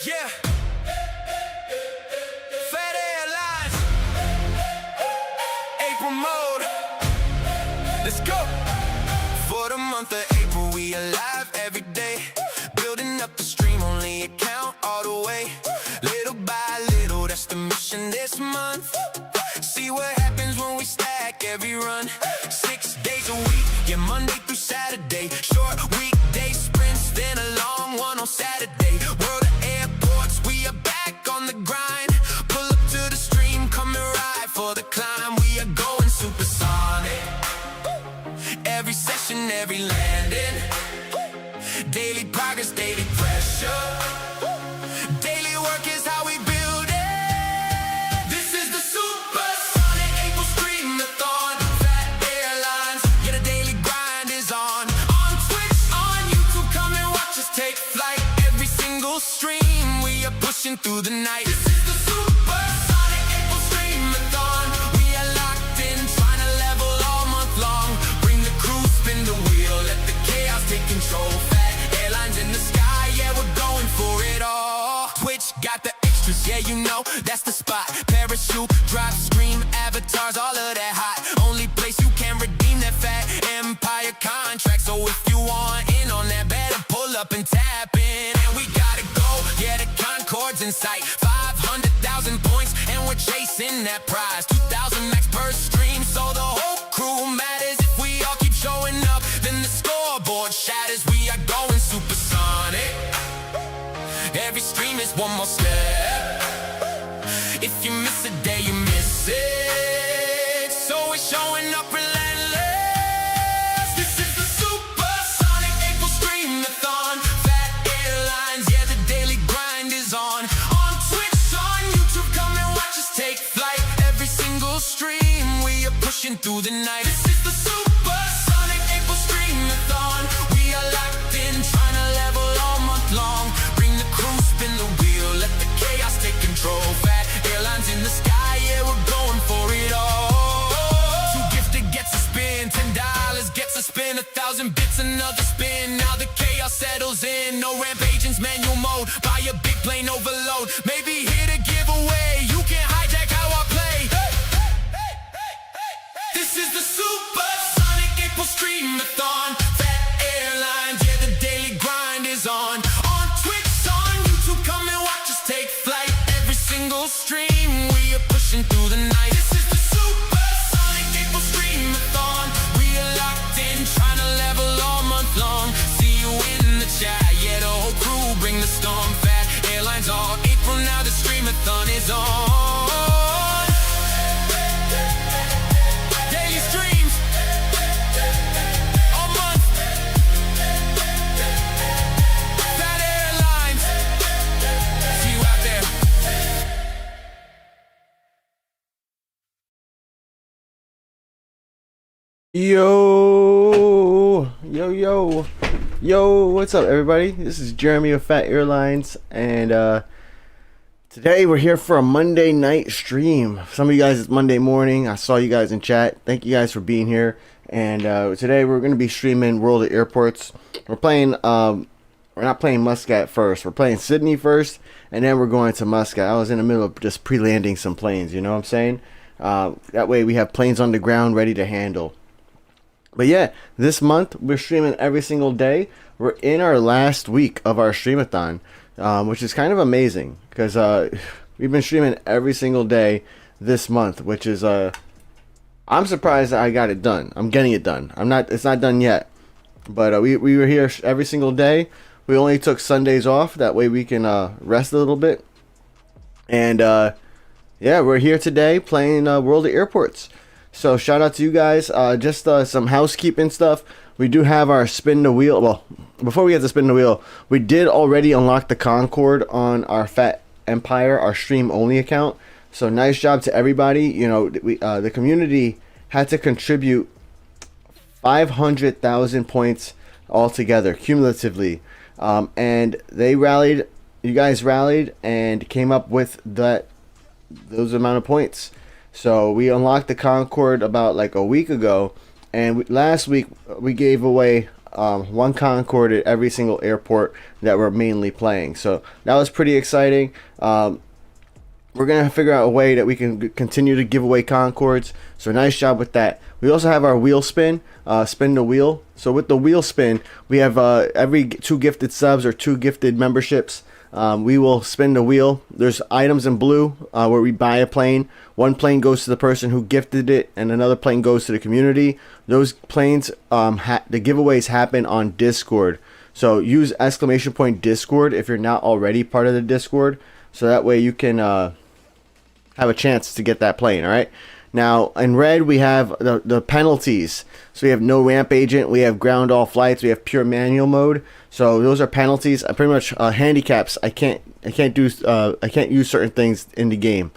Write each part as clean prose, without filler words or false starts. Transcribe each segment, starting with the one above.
Yeah. Phat Airlines. April mode. Let's go. For the month of April, we alive every day. Building up the stream only account all the way. Little by little, that's the mission this month. See what happens when we stack every run. 6 days a week, yeah, Monday through Saturday. Short weekday sprints, then a long one on Saturday. World of airports, we are back on the grind. Pull up to the stream, come and ride for the climb. We are going supersonic. Every session, every landing. Daily progress, daily pressure. Daily work is how we build it. This is the SUPERSONIC April STREAM-A-THON. Phat Airlines, yeah, the daily grind is on. On Twitch, on YouTube, come and watch us take flight. Every single stream, we are pushing through the night. This is the SUPERSONIC April STREAM-A-THon. We are locked in, trying to level all month long. Bring the crew, spin the wheel, let the chaos take control. Airlines in the sky, yeah, we're going for it all. Twitch got the extras, yeah, you know, that's the spot. Parachute, drop, scream, avatars, all of that hot. Only place you can redeem that Phat Empire contract. So if you want in on that, better pull up and tap in. And we gotta go, yeah, the Concorde's in sight. 500,000 points, and we're chasing that prize. 2,000 max per stream, so the whole crew matters. If we all keep showing up, then the scoreboard shatters. We are going supersonic. Every stream is one more step. If you miss a day, you miss it. So we're showing up relentless. This is the SUPERSONIC April STREAM-A-THON. Phat Airlines, yeah, the daily grind is on. On Twitch, on YouTube, come and watch us take flight. Every single stream, we are pushing through the night. This is the SUPERSONIC April STREAM-A-THon. We are locked in, trying to level all month long. Bring the crew, spin the wheel, let the chaos take control. Phat Airlines in the sky, yeah, we're going for it all. Two gifted gets a spin, $10 gets a spin, 1,000 bits another spin. Now the chaos settles in, no ramp agents, manual mode. Buy a big plane overload, maybe here to give away. You can hijack how I play. This is the SUPERSONIC April STREAM-A-THon. Phat Airlines, yeah, the daily grind is on. On Twitch, on YouTube, come and watch us take flight. Every single stream, we are pushing through the night. This is the SUPERSONIC April STREAM-A-THon. We are locked in, trying to level all month long. See you in the chat, yeah, the whole crew bring the storm. Phat Airlines all April, now the STREAM-A-THON is on. Daily streams all month. Phat Airlines, see you out there. Yo, what's up, everybody? This is Jeremy of Phat Airlines, and today we're here for a Monday night stream. Some of you guys, it's Monday morning. I saw you guys in chat. Thank you guys for being here. And today we're going to be streaming World of Airports. We're playing, we're not playing Muscat first. We're playing Sydney first, and then we're going to Muscat. I was in the middle of just pre-landing some planes, you know what I'm saying? That way we have planes on the ground ready to handle. But yeah, this month we're streaming every single day. We're in our last week of our STREAM-A-THON, which is kind of amazing because we've been streaming every single day this month, which is I'm surprised that I got it done. I'm getting it done. It's not done yet, but we were here every single day. We only took Sundays off, that way we can rest a little bit. And yeah, we're here today playing World of Airports. So shout out to you guys. Just some housekeeping stuff. We do have our spin the wheel. Well, before we get to spin the wheel, we did already unlock the Concorde on our Phat Empire, our stream only account. So nice job to everybody. You know, the community had to contribute 500,000 points altogether cumulatively, and they rallied. You guys rallied and came up with those amount of points. So we unlocked the Concorde about like a week ago, and last week we gave away one Concorde at every single airport that we're mainly playing. So that was pretty exciting. We're going to figure out a way that we can continue to give away Concordes. So nice job with that. We also have our wheel spin, spin the wheel. So with the wheel spin, we have every 2 gifted subs or 2 gifted memberships. We will spin the wheel. There's items in blue where we buy a plane. One plane goes to the person who gifted it, and another plane goes to the community. Those planes, the giveaways happen on Discord. So use !Discord if you're not already part of the Discord. So that way you can have a chance to get that plane. All right. Now in red we have the penalties. So we have no ramp agent, we have ground all flights, we have pure manual mode. So those are penalties. Pretty much handicaps. I can't use certain things in the game.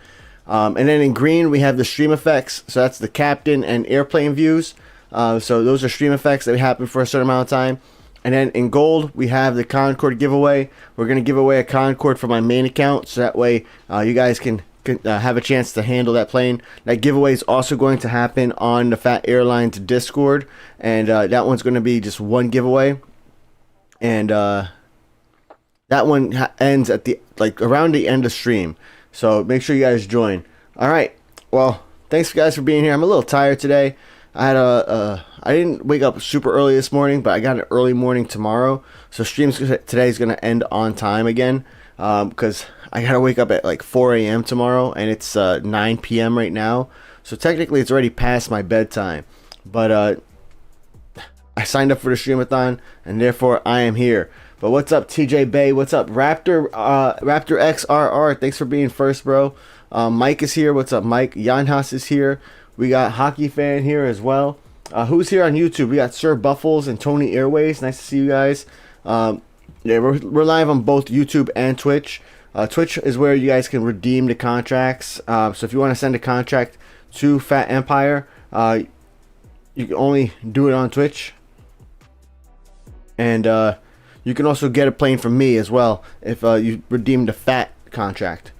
And then in green we have the stream effects. So that's the captain and airplane views. So those are stream effects that happen for a certain amount of time. And then in gold we have the Concorde giveaway. We're going to give away a Concorde for my main account, so that way you guys can have a chance to handle that plane. That giveaway is also going to happen on the Phat Airlines Discord, and that one's going to be just one giveaway, and that one ends at the around the end of stream. So make sure you guys join. All right. Well, thanks guys for being here. I'm a little tired today. I had I didn't wake up super early this morning, but I got an early morning tomorrow. So streams today is going to end on time again, because I got to wake up at like 4 a.m. tomorrow, and it's 9 p.m. right now. So technically it's already past my bedtime. But I signed up for the STREAM-A-THON, and therefore I am here. But what's up, TJ Bay? What's up, Raptor XRR? Thanks for being first, bro. Mike is here. What's up, Mike? Janhas is here. We got Hockey Fan here as well. Who's here on YouTube? We got Sir Buffles and Tony Airways. Nice to see you guys. Yeah, we're live on both YouTube and Twitch. Twitch is where you guys can redeem the contracts. So if you want to send a contract to Phat Empire, you can only do it on Twitch. And you can also get a plane from me as well if you redeem the Phat contract.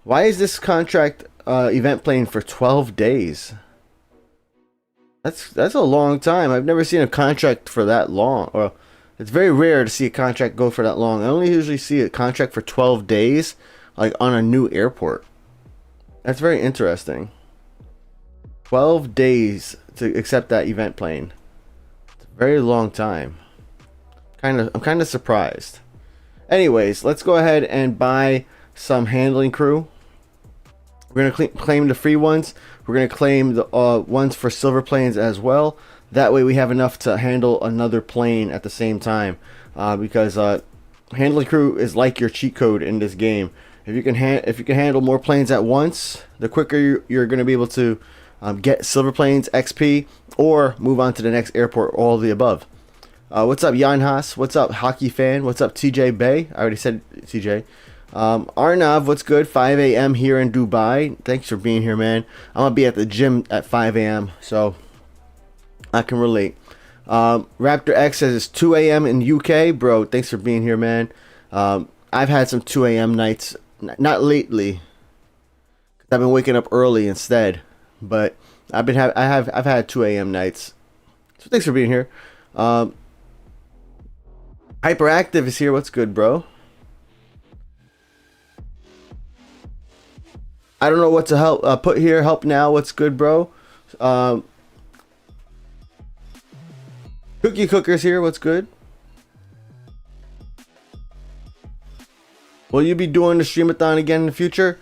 Why is this contract event plane for 12 days? That's a long time. I've never seen a contract for that long. Or it's very rare to see a contract go for that long. I only usually see a contract for 12 days, like on a new airport. That's very interesting. 12 days to accept that event plane. It's a very long time. I'm kind of surprised. Anyways, let's go ahead and buy some handling crew. We're going to claim the free ones. We're going to claim the ones for silver planes as well. That way we have enough to handle another plane at the same time. Because handling crew is like your cheat code in this game. If you can handle more planes at once, the quicker you're going to be able to get silver planes, XP, or move on to the next airport, all of the above. What's up, Jan Haas? What's up, Hockey Fan? What's up, TJ Bay? I already said TJ. Arnav, what's good? 5 a.m. here in Dubai. Thanks for being here, man. I'm gonna be at the gym at 5 a.m. so I can relate. Raptor X says it's 2 a.m. in UK, bro. Thanks for being here, man. I've had some 2 a.m. nights, not lately. I've been waking up early instead, but I've had 2 a.m. nights. So thanks for being here. Hyperactive is here. What's good, bro? I don't know what to help put here. Help now. What's good, bro? Cookie Cooker's here. What's good? Will you be doing the STREAM-A-THON again in the future?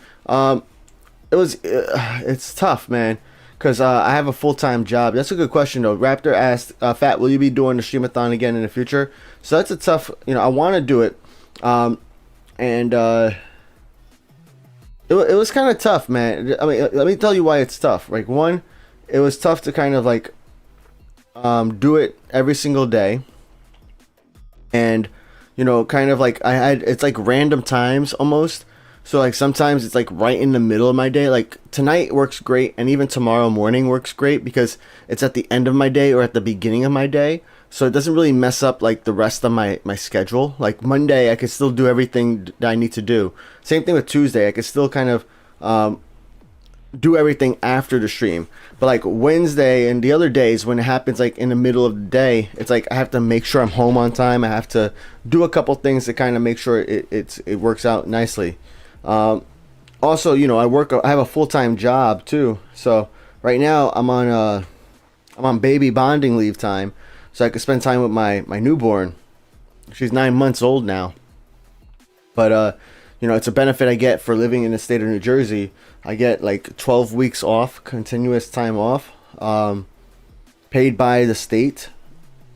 It's tough, man, because I have a full-time job. That's a good question, though. Raptor asked, Fat, will you be doing the STREAM-A-THON again in the future? So that's a tough, I want to do it. It was kind of tough, man. I mean, let me tell you why it's tough. Like, one, it was tough to kind of like do it every single day, and kind of like it's like random times almost. So like sometimes it's like right in the middle of my day. Like tonight works great, and even tomorrow morning works great because it's at the end of my day or at the beginning of my day. So it doesn't really mess up like the rest of my schedule. Like Monday, I can still do everything that I need to do. Same thing with Tuesday. I can still kind of do everything after the stream. But like Wednesday and the other days when it happens like in the middle of the day, it's like I have to make sure I'm home on time. I have to do a couple things to kind of make sure it works out nicely. Also, you know, I have a full-time job too. So right now I'm on baby bonding leave time, so I can spend time with my newborn. She's 9 months old now. But you know, it's a benefit I get for living in the state of New Jersey. I get like 12 weeks off, continuous time off, paid by the state,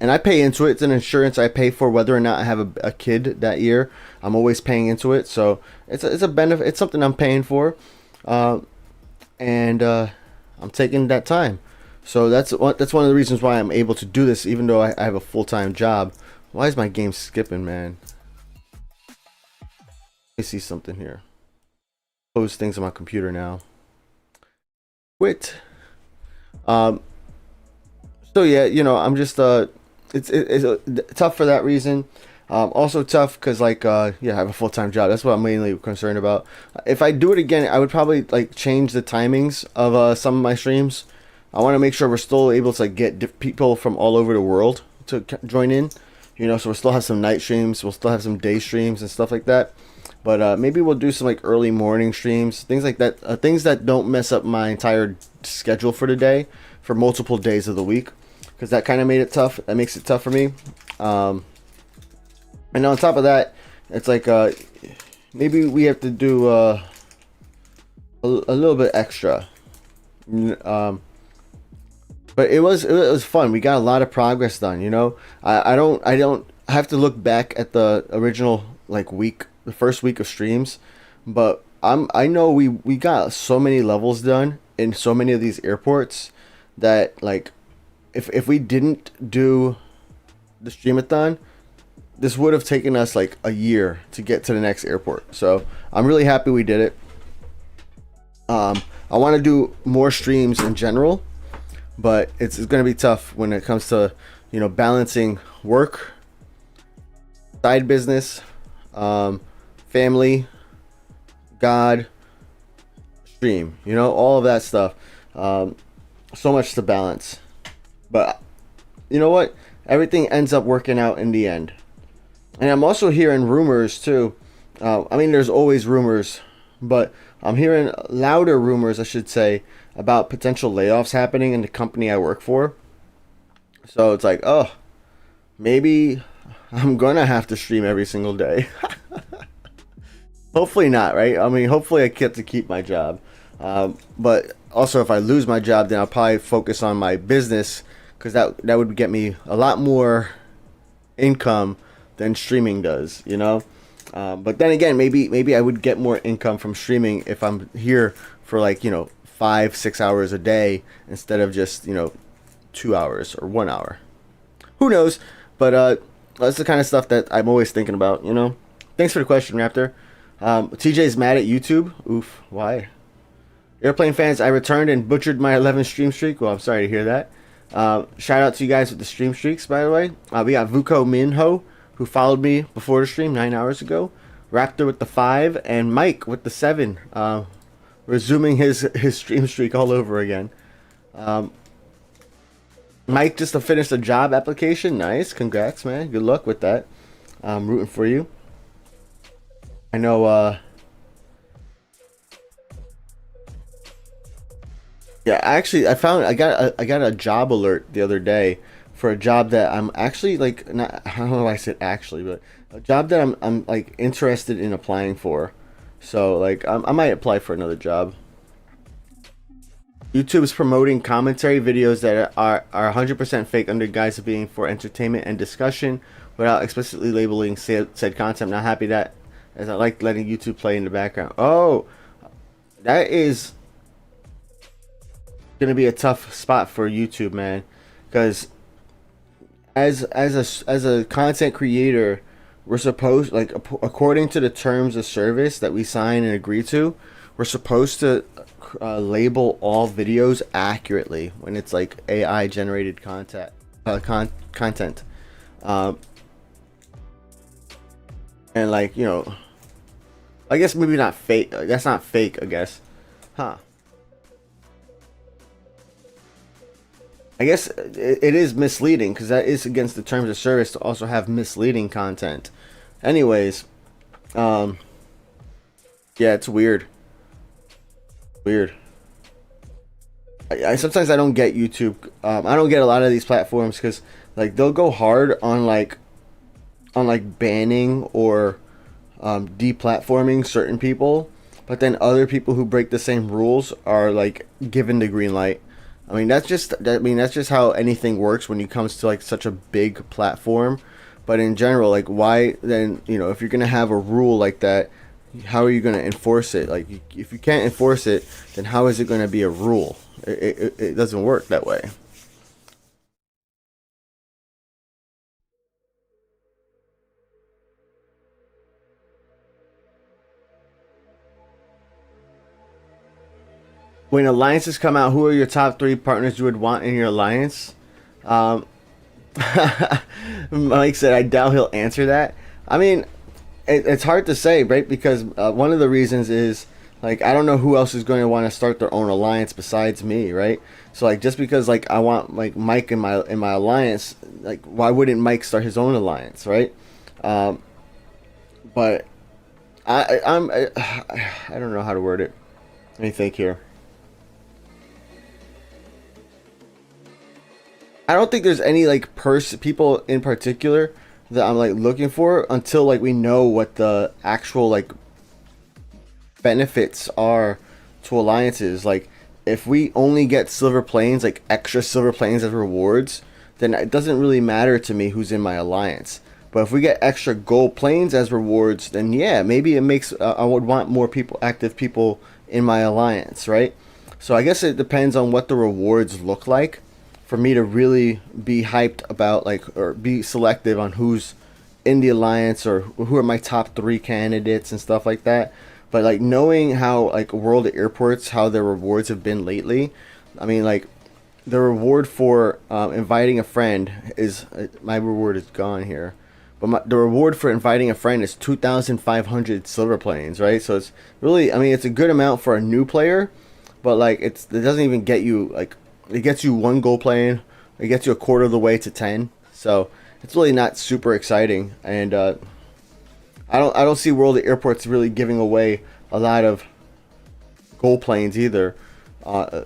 and I pay into it. It's an insurance I pay for whether or not I have a kid that year. I'm always paying into it, so it's a benefit. It's something I'm paying for, and I'm taking that time. So that's one of the reasons why I'm able to do this, even though I have a full-time job. Why is my game skipping, man? Let me see something here. Close things on my computer now. Quit. So yeah, you know, I'm just it's tough for that reason. Also tough because like yeah, I have a full-time job. That's what I'm mainly concerned about. If I do it again, I would probably like change the timings of some of my streams. I want to make sure we're still able to like get people from all over the world to join in. You know, so we'll still have some night streams, we'll still have some day streams and stuff like that. But maybe we'll do some like early morning streams, things like that, things that don't mess up my entire schedule for the day, for multiple days of the week, because that kind of made it tough. That makes it tough for me. And on top of that, it's like maybe we have to do a little bit extra. But it was fun. We got a lot of progress done. You know, I don't have to look back at the original like week. The first week of streams, but I know we got so many levels done in so many of these airports that like if we didn't do the STREAM-A-THON, this would have taken us like a year to get to the next airport. So I'm really happy we did it. I want to do more streams in general, but it's going to be tough when it comes to, you know, balancing work, side business, family, God, stream, you know, all of that stuff. So much to balance, but you know what, everything ends up working out in the end. And I'm also hearing rumors too. I mean, there's always rumors, but I'm hearing louder rumors, I should say, about potential layoffs happening in the company I work for. So it's like, oh, maybe I'm gonna have to stream every single day. Hopefully not, right? I mean, hopefully I get to keep my job. But also, if I lose my job, then I'll probably focus on my business, because that would get me a lot more income than streaming does, you know. But then again, maybe I would get more income from streaming if I'm here for like, you know, 5-6 hours a day instead of just, you know, 2 hours or 1 hour. Who knows? But that's the kind of stuff that I'm always thinking about, you know. Thanks for the question, Raptor. TJ's mad at YouTube. Oof, why? Airplane fans, I returned and butchered my 11 stream streak. Well, I'm sorry to hear that. Shout out to you guys with the stream streaks, by the way. We got Vuko Minho, who followed me before the stream 9 hours ago. Raptor with the 5, and Mike with the 7. Resuming his stream streak all over again. Mike just to finish the job application. Nice, congrats, man. Good luck with that. I'm rooting for you. I know, yeah, actually, I got a job alert the other day for a job that I'm actually like, not, I don't know why I said actually, but a job that I'm like interested in applying for. So like I might apply for another job. YouTube is promoting commentary videos that are 100% fake under guise of being for entertainment and discussion without explicitly labeling said content. Not happy that, as I like letting YouTube play in the background. Oh, that is gonna be a tough spot for YouTube, man, because as a content creator, we're supposed, like, according to the terms of service that we sign and agree to, we're supposed to label all videos accurately when it's like AI generated content. And like, you know, I guess maybe not fake. That's not fake, I guess. Huh. I guess it is misleading because that is against the terms of service to also have misleading content. Anyways, um, yeah, it's weird. Weird. I sometimes I don't get YouTube. I don't get a lot of these platforms because like they'll go hard on like banning or deplatforming certain people, but then other people who break the same rules are like given the green light. That's just how anything works when it comes to like such a big platform. But in general, like why then, if you're gonna have a rule like that, how are you gonna enforce it? Like if you can't enforce it, then how is it gonna be a rule? It doesn't work that way. When alliances come out, who are your top three partners you would want in your alliance? Um, Mike said, I doubt he'll answer that. I mean, it's hard to say, right? Because one of the reasons is, like, I don't know who else is going to want to start their own alliance besides me, right? So, like, just because, like, I want, like, Mike in my alliance, like, why wouldn't Mike start his own alliance, right? Um, but I don't know how to word it. Let me think here. I don't think there's any like people in particular that I'm like looking for until like we know what the actual like benefits are to alliances. Like if we only get silver planes, like extra silver planes as rewards, then it doesn't really matter to me who's in my alliance. But if we get extra gold planes as rewards, then yeah, maybe it makes I would want more people, active people in my alliance, right? So I guess it depends on what the rewards look like for me to really be hyped about like or be selective on who's in the alliance or who are my top three candidates and stuff like that. But like knowing how like World of Airports, how their rewards have been lately, I mean like the reward for inviting a friend is my reward is gone here, but the reward for inviting a friend is 2,500 silver planes, right? So it's really, I mean, it's a good amount for a new player, but like it doesn't even get you like it gets you one gold plane, it gets you a quarter of the way to 10. So it's really not super exciting, and I don't see World of Airports really giving away a lot of gold planes either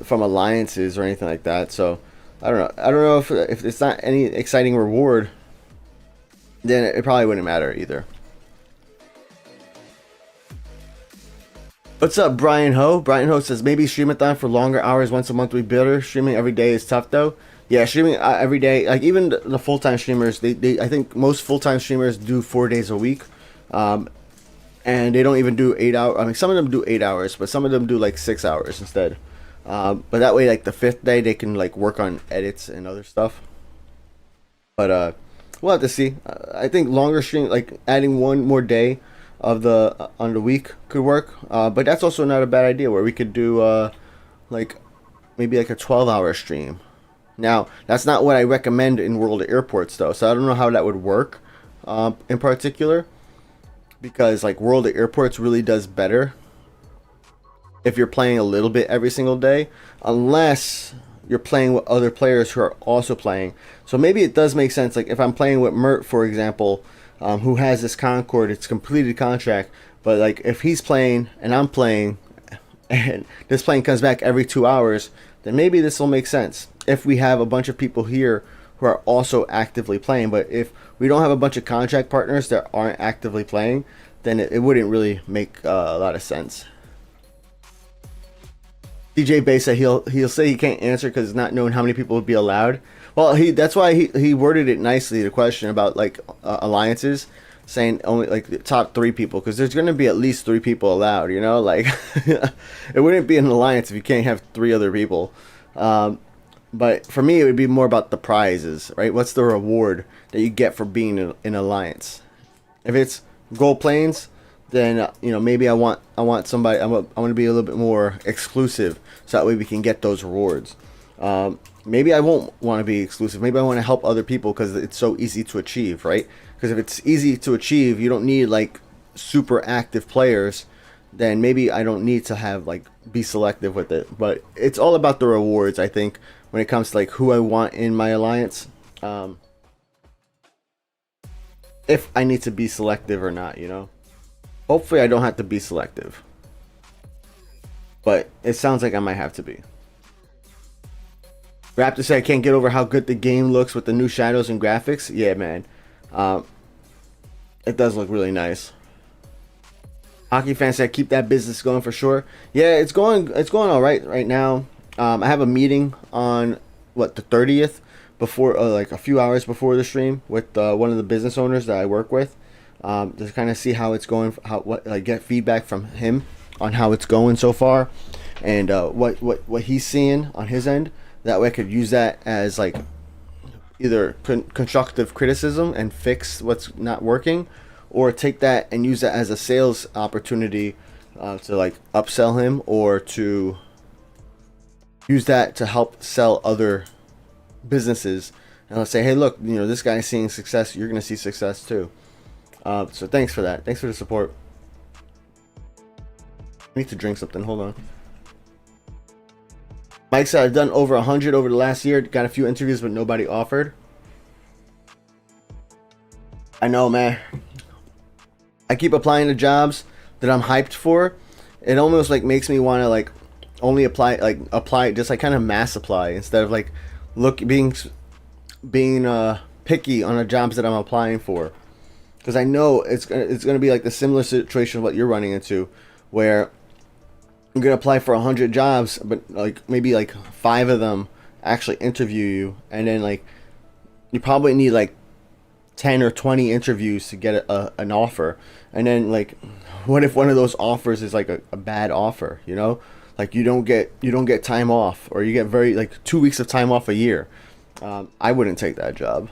from alliances or anything like that. So I don't know. I don't know if it's not any exciting reward, then it probably wouldn't matter either. What's up, Brian Ho? Brian Ho says maybe streamathon for longer hours once a month would be better. Streaming every day is tough though. Yeah, streaming every day, like even the full time streamers, they I think most full time streamers do 4 days a week, and they don't even do 8 hours. I mean, some of them do 8 hours, but some of them do like 6 hours instead. But that way, like the fifth day, they can like work on edits and other stuff. But we'll have to see. I think longer stream, like adding one more day of the on the week could work. But that's also not a bad idea where we could do like maybe like a 12-hour stream. Now that's not what I recommend in World of Airports though, so I don't know how that would work in particular, because like World of Airports really does better if you're playing a little bit every single day, unless you're playing with other players who are also playing. So maybe it does make sense, like if I'm playing with Mert, for example, who has this Concorde, it's completed contract, but like if he's playing and I'm playing and this plane comes back every 2 hours, then maybe this will make sense if we have a bunch of people here who are also actively playing. But if we don't have a bunch of contract partners that aren't actively playing, then it wouldn't really make a lot of sense. DJ Bay said he'll say he can't answer because it's not known how many people would be allowed. Well, that's why he worded it nicely, the question about like alliances, saying only like the top three people, because there's going to be at least three people allowed, you know, like it wouldn't be an alliance if you can't have three other people. But for me, it would be more about the prizes, right? What's the reward that you get for being in an alliance? If it's gold planes, then maybe I want somebody. I want to be a little bit more exclusive, so that way we can get those rewards. Maybe I won't want to be exclusive. Maybe I want to help other people because it's so easy to achieve, right? Because if it's easy to achieve, you don't need like super active players then maybe I don't need to have like be selective with it. But it's all about the rewards, I think, when it comes to like who I want in my alliance. If I need to be selective or not, you know. Hopefully I don't have to be selective, but it sounds like I might have to be. Raptor said I can't get over how good the game looks with the new shadows and graphics. Yeah, man. It does look really nice. Hockey fans said keep that business going for sure. Yeah, it's going all right now. I have a meeting on what, the 30th, before like a few hours before the stream, with one of the business owners that I work with, to kind of see how it's going, get feedback from him on how it's going so far, and what he's seeing on his end. That way I could use that as like either constructive criticism and fix what's not working, or take that and use that as a sales opportunity to like upsell him, or to use that to help sell other businesses. And I'll say, hey, look, you know, this guy's seeing success, you're gonna see success too. So thanks for that. Thanks for the support. I need to drink something. Hold on. Mike said I've done over 100 over the last year. Got a few interviews, but nobody offered. I know, man. I keep applying to jobs that I'm hyped for. It almost like makes me want to like only apply just like kind of mass apply, instead of like being picky on the jobs that I'm applying for, because I know it's gonna be like the similar situation of what you're running into, where you're gonna apply for 100 jobs, but like maybe like 5 of them actually interview you, and then like you probably need like 10 or 20 interviews to get an offer. And then like, what if one of those offers is like a bad offer, you know? Like you don't get time off, or you get very like 2 weeks of time off a year. I wouldn't take that job.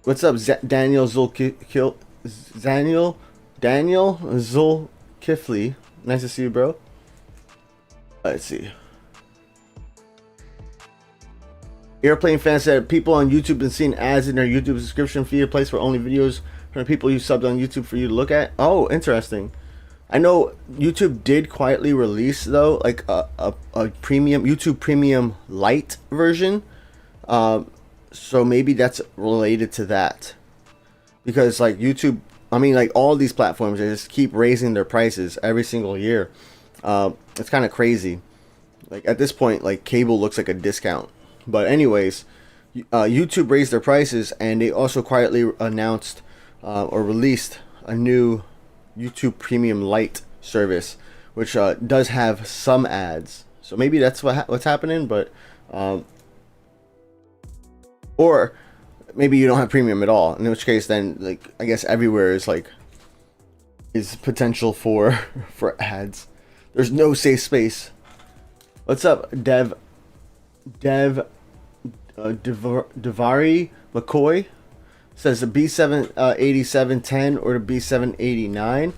What's up, Daniel Zulkifli? Nice to see you, bro. Let's see. Airplane fan said people on YouTube been seeing ads in their YouTube subscription feed, a place for only videos from the people you subbed on YouTube for you to look at. Oh, interesting. I know YouTube did quietly release though like a premium YouTube Premium Lite version. So maybe that's related to that, because like YouTube, I mean like all these platforms, they just keep raising their prices every single year. It's kind of crazy. Like at this point, like cable looks like a discount. But anyways, YouTube raised their prices, and they also quietly announced or released a new YouTube Premium Lite service, which does have some ads. So maybe that's what's happening, but or maybe you don't have premium at all, in which case then like I guess everywhere is potential for ads. There's no safe space. What's up, Devari McCoy says the B78710 or the B789.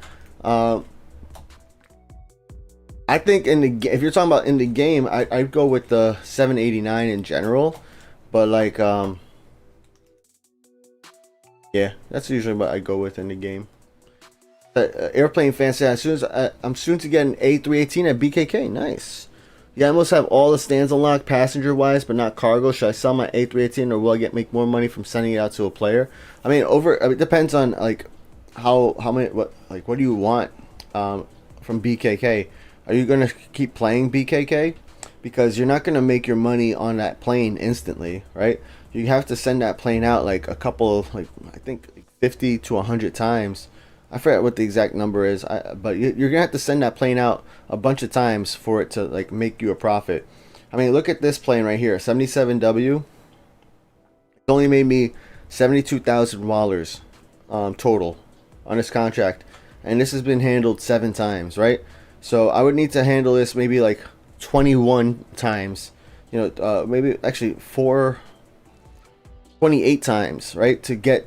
I think if you're talking about in the game, I'd go with the 789 in general, but like yeah, that's usually what I go with in the game. Airplane fan said I'm soon to get an A318 at BKK. Nice. Yeah, I almost have all the stands unlocked passenger wise, but not cargo. Should I sell my A318, or will I make more money from sending it out to a player? I mean, it depends on like how many, what do you want from BKK? Are you gonna keep playing BKK? Because you're not gonna make your money on that plane instantly, right? You have to send that plane out like a couple, like I think 50 to 100 times. I forget what the exact number is, but you're gonna have to send that plane out a bunch of times for it to like make you a profit. I mean, look at this plane right here, 77W. It only made me $72,000 total on this contract, and this has been handled 7 times, right? So I would need to handle this maybe like 21 times, you know, maybe actually 28 times, right, to get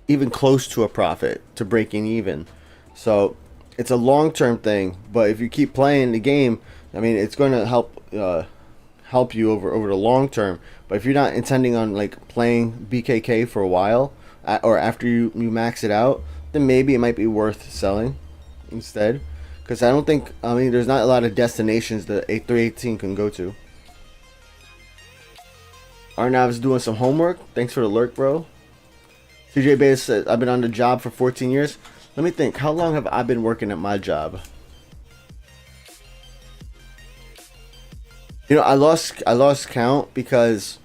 even close to a profit, to breaking even. So it's a long-term thing, but if you keep playing the game, I mean, it's going to help you over the long term. But if you're not intending on like playing BKK for a while, or after you max it out, then maybe it might be worth selling instead. Because I don't think, I mean, there's not a lot of destinations the A318 can go to. Arnav's doing some homework. Thanks for the lurk, bro. CJ Bates said, I've been on the job for 14 years. Let me think. How long have I been working at my job? You know, I lost count because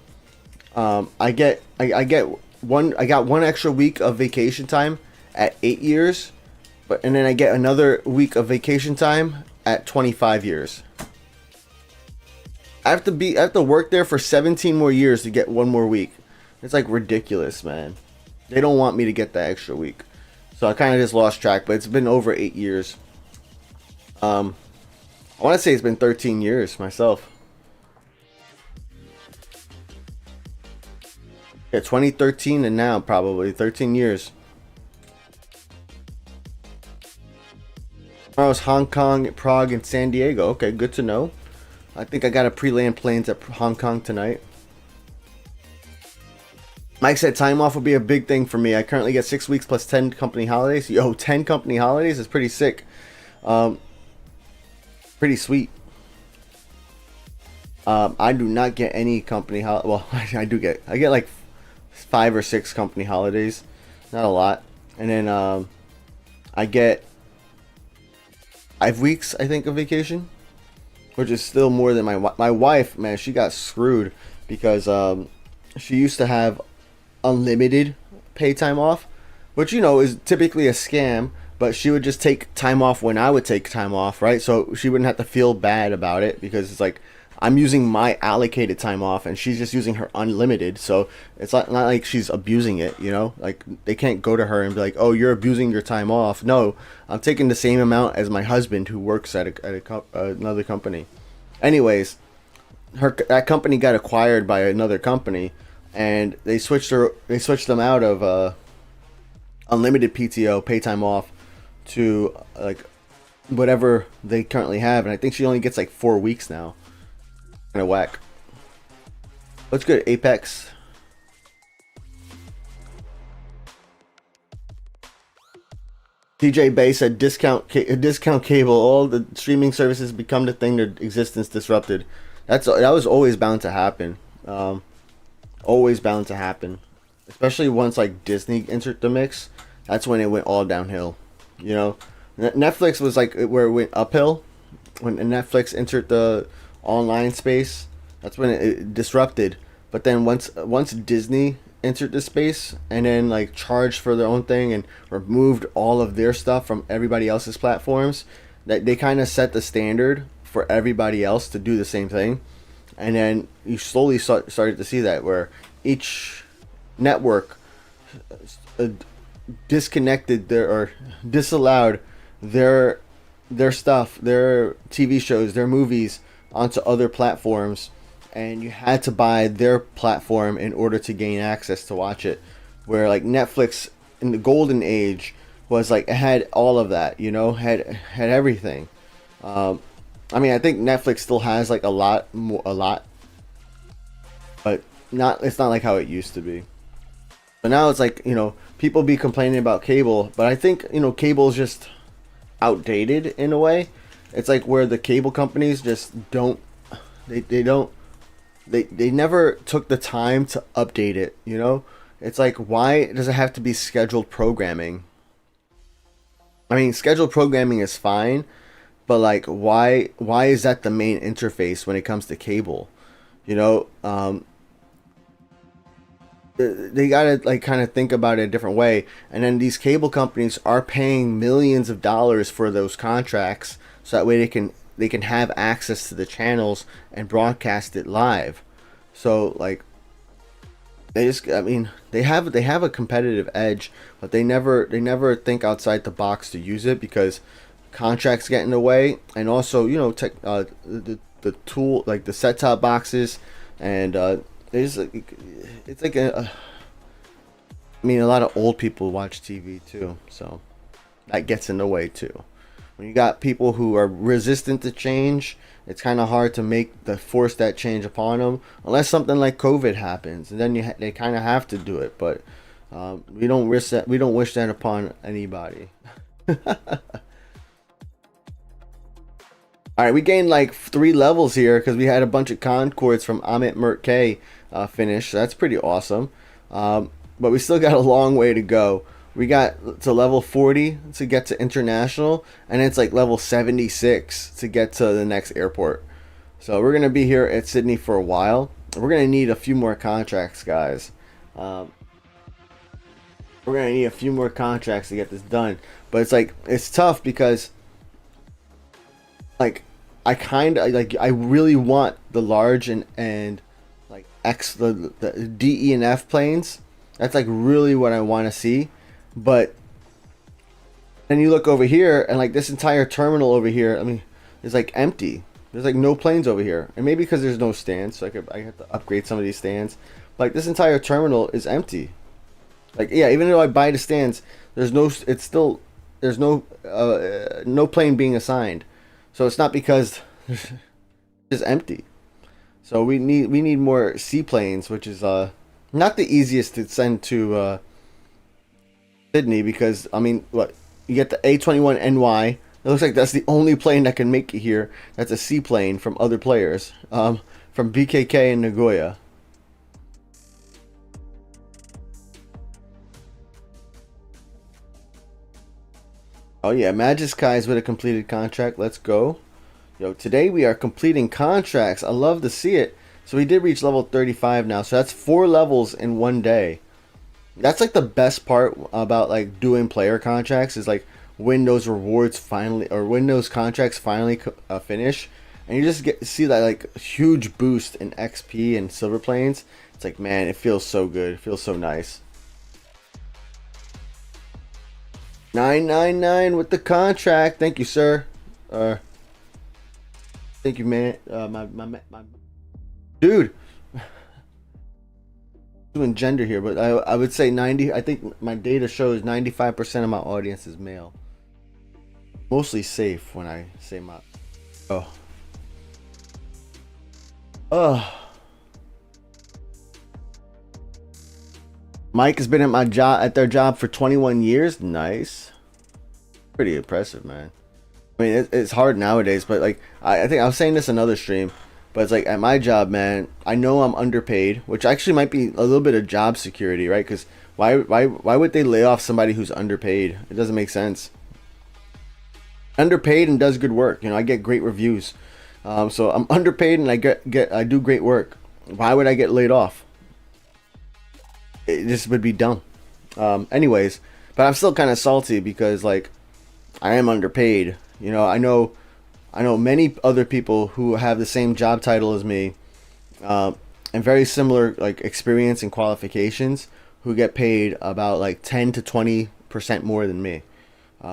I got one extra week of vacation time at 8 years, and then I get another week of vacation time at 25 years. I have to work there for 17 more years to get one more week. It's like ridiculous, man. They don't want me to get that extra week. So I kind of just lost track, but it's been over 8 years. I want to say it's been 13 years myself. Yeah, 2013 and now probably 13 years. Tomorrow's Hong Kong, Prague, and San Diego. Okay, good to know. I think I got a pre-land planes at Hong Kong tonight. Mike said time off will be a big thing for me. I currently get 6 weeks plus 10 company holidays. Yo, 10 company holidays is pretty sick. Pretty sweet. I do not get any company well, I get like 5 or 6 company holidays. Not a lot. And then I get 5 weeks, I think, of vacation, which is still more than my wife. Man, she got screwed because she used to have unlimited pay time off, which, you know, is typically a scam, but she would just take time off when I would take time off, right? So she wouldn't have to feel bad about it because it's like I'm using my allocated time off and she's just using her unlimited. So it's not like she's abusing it, you know? Like, they can't go to her and be like, oh, you're abusing your time off. No, I'm taking the same amount as my husband who works at another company. Anyways, that company got acquired by another company, and they switched them out of unlimited PTO, pay time off, to like whatever they currently have, and I think she only gets like 4 weeks now. Kind of whack. What's good, Apex? TJ Bay said discount cable. All the streaming services become the thing. Their existence disrupted. That was always bound to happen. Always bound to happen. Especially once like Disney entered the mix. That's when it went all downhill. You know, Netflix was like where it went uphill when Netflix entered the online space. That's when it disrupted. But then once Disney entered the space and then like charged for their own thing and removed all of their stuff from everybody else's platforms, that they kind of set the standard for everybody else to do the same thing. And then you slowly started to see that where each network disconnected or disallowed their stuff, their TV shows, their movies onto other platforms, and you had to buy their platform in order to gain access to watch it. Where like Netflix in the golden age was like, it had all of that, you know, had everything. I mean, I think Netflix still has like a lot, but it's not like how it used to be. But now it's like, you know, people be complaining about cable, but I think, you know, cable is just outdated in a way. It's like where the cable companies just don't, they never took the time to update it, you know? It's like, why does it have to be scheduled programming? I mean, scheduled programming is fine, but like, why is that the main interface when it comes to cable? You know, they gotta like kind of think about it a different way. And then these cable companies are paying millions of dollars for those contracts, so that way they can have access to the channels and broadcast it live. So like, they just, I mean, they have a competitive edge, but they never think outside the box to use it because contracts get in the way. And also, you know, the tool, like the set-top boxes, and it's like I mean, a lot of old people watch TV too, so that gets in the way too. When you got people who are resistant to change, it's kind of hard to force that change upon them, unless something like COVID happens, and then they kind of have to do it. But We don't wish that. We don't wish that upon anybody. All right, we gained like 3 levels here because we had a bunch of Concordes from Amit Merk finish. So that's pretty awesome. But we still got a long way to go. We got to level 40 to get to international, and it's like level 76 to get to the next airport. So we're gonna be here at Sydney for a while. We're gonna need a few more contracts, guys. We're gonna need a few more contracts to get this done. But it's like, it's tough because like I really want the large and like the D, E, and F planes. That's like really what I want to see. But then you look over here and like this entire terminal over here, I mean, is like empty. There's like no planes over here, and maybe because there's no stands, so I have to upgrade some of these stands. But like this entire terminal is empty. Like, yeah, even though I buy the stands, there's no no plane being assigned. So it's not because it's just empty. So we need more seaplanes, which is not the easiest to send to Sydney, because I mean, what, you get the A21NY. It looks like that's the only plane that can make it here. That's a seaplane from other players, from BKK and Nagoya. Oh yeah, Magis with a completed contract. Let's go. Yo, today we are completing contracts. I love to see it. So we did reach level 35 now. So that's 4 levels in one day. That's like the best part about like doing player contracts, is like when those rewards finally, or when those contracts finally finish, and you just get to see that like huge boost in XP and silver planes. It's like, man, it feels so good. It feels so nice. 999 with the contract. Thank you, sir. Thank you, man. My dude. Doing gender here, but I would say 90. I think my data shows 95% of my audience is male. Mostly safe when I say my. Mike has been at their job for 21 years. Nice. Pretty impressive, man. I mean, it's hard nowadays, but like I think I was saying this in another stream, but it's like at my job, man, I know I'm underpaid, which actually might be a little bit of job security, right? Because why would they lay off somebody who's underpaid? It doesn't make sense. Underpaid and does good work. You know, I get great reviews. So I'm underpaid and I do great work. Why would I get laid off? It just would be dumb. Anyways, but I'm still kind of salty because like I am underpaid. You know, I know many other people who have the same job title as me, and very similar like experience and qualifications, who get paid about like 10 to 20% more than me,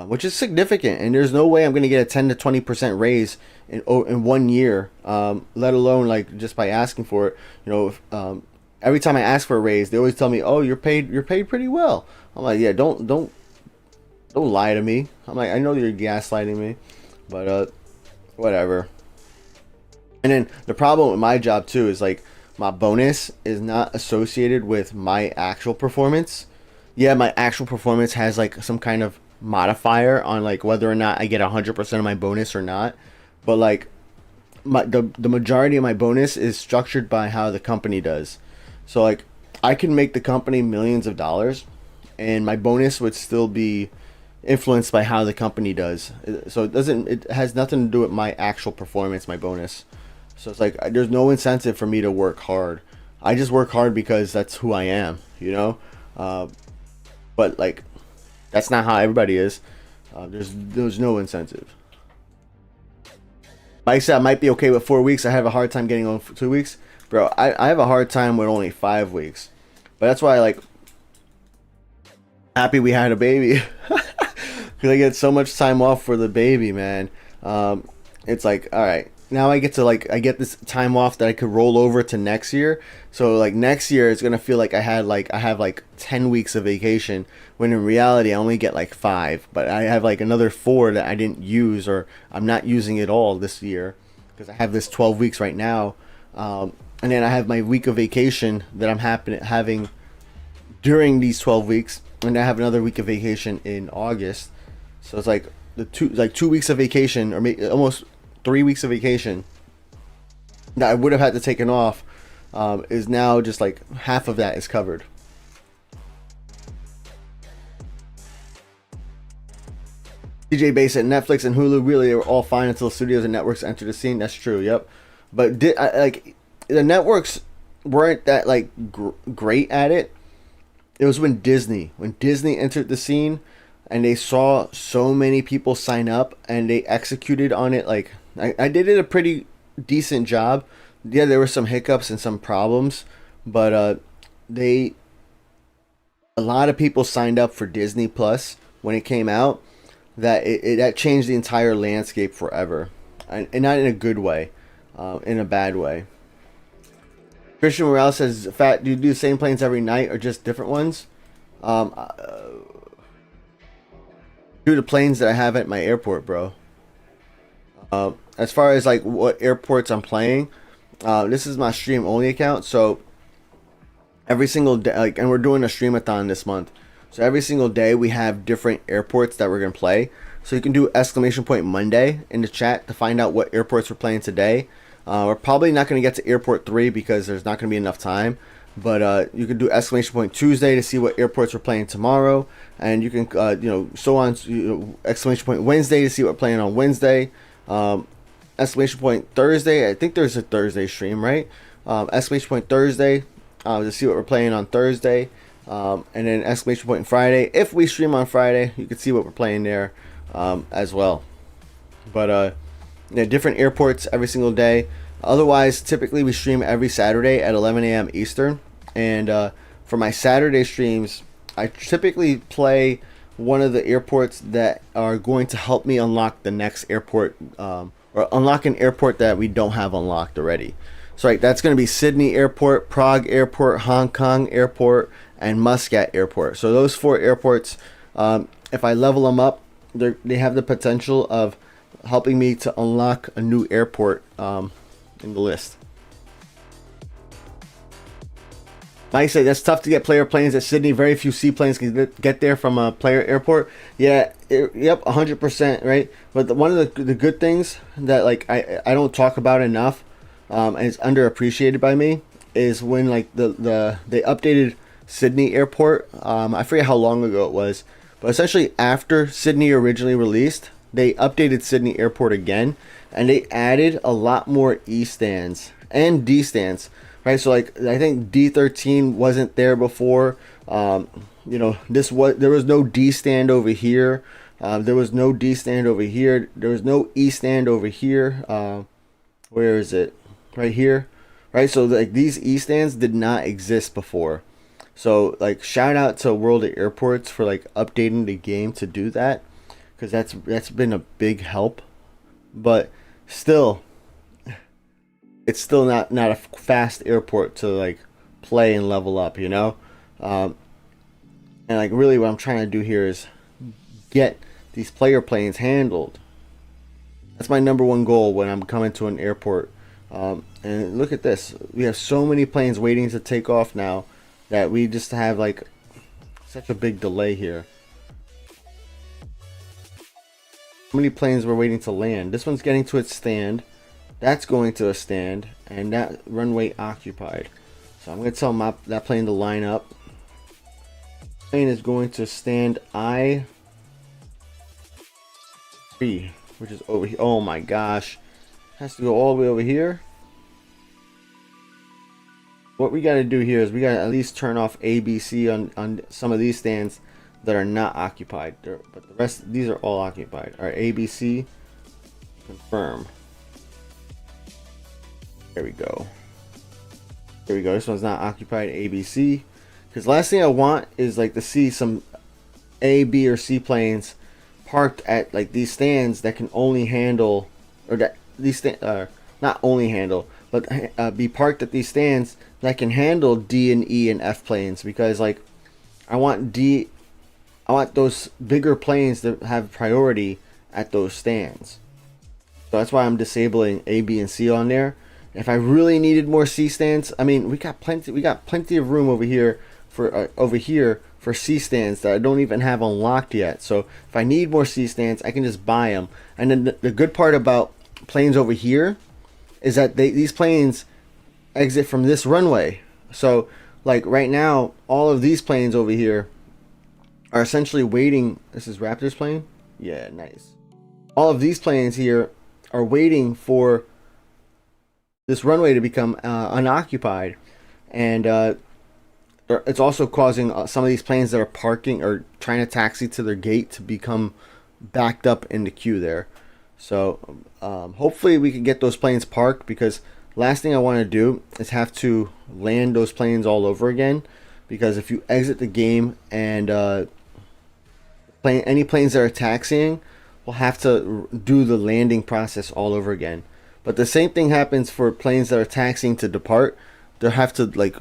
which is significant. And there's no way I'm going to get a 10 to 20% raise in 1 year, let alone like just by asking for it. You know, every time I ask for a raise, they always tell me, "Oh, you're paid pretty well." I'm like, "Yeah, don't lie to me." I'm like, "I know you're gaslighting me, but whatever." And then the problem with my job too is like my bonus is not associated with my actual performance. Yeah, my actual performance has like some kind of modifier on like whether or not I get 100% of my bonus or not, but like the majority of my bonus is structured by how the company does. So like I can make the company millions of dollars and my bonus would still be influenced by how the company does. So it has nothing to do with my actual performance, my bonus. So it's like there's no incentive for me to work hard. I just work hard because that's who I am, you know? But like that's not how everybody is. There's no incentive. Mike said I might be okay with 4 weeks. I have a hard time getting on for 2 weeks. Bro, I have a hard time with only 5 weeks. But that's why, like, happy we had a baby. Because I get so much time off for the baby, man. It's like, all right, now I get to this time off that I could roll over to next year. So like next year it's gonna feel like I have 10 weeks of vacation, when in reality I only get like 5. But I have like another 4 that I didn't use, or I'm not using it all this year, because I have this 12 weeks right now. And then I have my week of vacation that I'm having during these 12 weeks, and I have another week of vacation in August. So it's like the 2 weeks of vacation, or maybe almost 3 weeks of vacation that I would have had to taken off, is now just like half of that is covered. DJ Bass at Netflix and Hulu really are all fine until studios and networks enter the scene. That's true. Yep. But like the networks weren't that like great at it. It was when Disney entered the scene, and they saw so many people sign up, and they executed on it. Like I did it a pretty decent job. Yeah, there were some hiccups and some problems, but a lot of people signed up for Disney Plus when it came out. That changed the entire landscape forever, and not in a good way, in a bad way. Christian Morales says, "Fat, do you do the same planes every night or just different ones?" Do the planes that I have at my airport, bro. As far as like what airports I'm playing, this is my stream only account, so every single day, like, and we're doing a STREAM-A-THON this month. So every single day we have different airports that we're going to play. So you can do exclamation point Monday in the chat to find out what airports we're playing today. We're probably not going to get to airport 3 because there's not going to be enough time. But you can do exclamation point Tuesday to see what airports we're playing tomorrow. And you can, so on, exclamation point Wednesday to see what we're playing on Wednesday. Exclamation point Thursday. I think there's a Thursday stream, right? Exclamation point Thursday to see what we're playing on Thursday. And then exclamation point Friday. If we stream on Friday, you can see what we're playing there as well. But different airports every single day. Otherwise, typically we stream every Saturday at 11 a.m. Eastern. And for my Saturday streams, I typically play one of the airports that are going to help me unlock the next airport, or unlock an airport that we don't have unlocked already. So like, that's going to be Sydney Airport, Prague Airport, Hong Kong Airport, and Muscat Airport. So those 4 airports, if I level them up, they have the potential of helping me to unlock a new airport in the list. Mike said that's tough to get player planes at Sydney. Very few seaplanes can get there from a player airport. Yeah, yep, 100%, right? But one of the good things that like I don't talk about enough, and it's underappreciated by me, is when like they updated Sydney Airport. I forget how long ago it was, but essentially after Sydney originally released, they updated Sydney Airport again, and they added a lot more E stands and D stands, right? So like I think D13 wasn't there before. There was no D stand over here. There was no D stand over here. There was no E stand over here. Where is it? Right here, right? So like these E stands did not exist before. So like shout out to World of Airports for like updating the game to do that, because that's been a big help. But still, it's still not a fast airport to like play and level up, you know. And like really what I'm trying to do here is get these player planes handled. That's my number one goal when I'm coming to an airport. And look at this, we have so many planes waiting to take off now that we just have like such a big delay here. How many planes were waiting to land? This one's getting to its stand, that's going to a stand, and that runway occupied. So I'm going to tell that plane to line up. Plane is going to stand I3, which is over here. Oh my gosh, has to go all the way over here. What we got to do here is we got to at least turn off ABC on some of these stands that are not occupied. But the rest, these are all occupied. All right, ABC, confirm. There we go. There we go. This one's not occupied, ABC. Because last thing I want is like to see some A, B, or C planes parked at like these stands that can only handle, or that these not only handle, but be parked at these stands that can handle D and E and F planes, because like I want those bigger planes to have priority at those stands. So that's why I'm disabling A, B, and C on there. If I really needed more C stands, I mean we got plenty of room over here for over here for C stands that I don't even have unlocked yet. So if I need more C stands, I can just buy them. And then the good part about planes over here is that these planes exit from this runway. So like right now, all of these planes over here are essentially waiting. This is Raptor's plane. Yeah, nice. All of these planes here are waiting for this runway to become unoccupied, and it's also causing some of these planes that are parking or trying to taxi to their gate to become backed up in the queue there. So hopefully we can get those planes parked, because last thing I want to do is have to land those planes all over again, because if you exit the game and any planes that are taxiing will have to do the landing process all over again. But the same thing happens for planes that are taxiing to depart. They have to, like,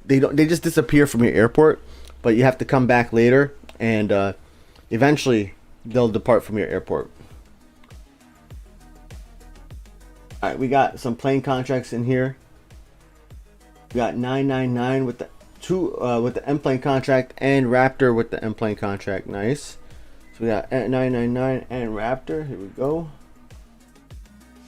they just disappear from your airport, but you have to come back later, and eventually they'll depart from your airport. All right, we got some plane contracts in here. We got 999 with the with the M plane contract, and Raptor with the M plane contract. Nice. So we got 999 and Raptor. Here we go.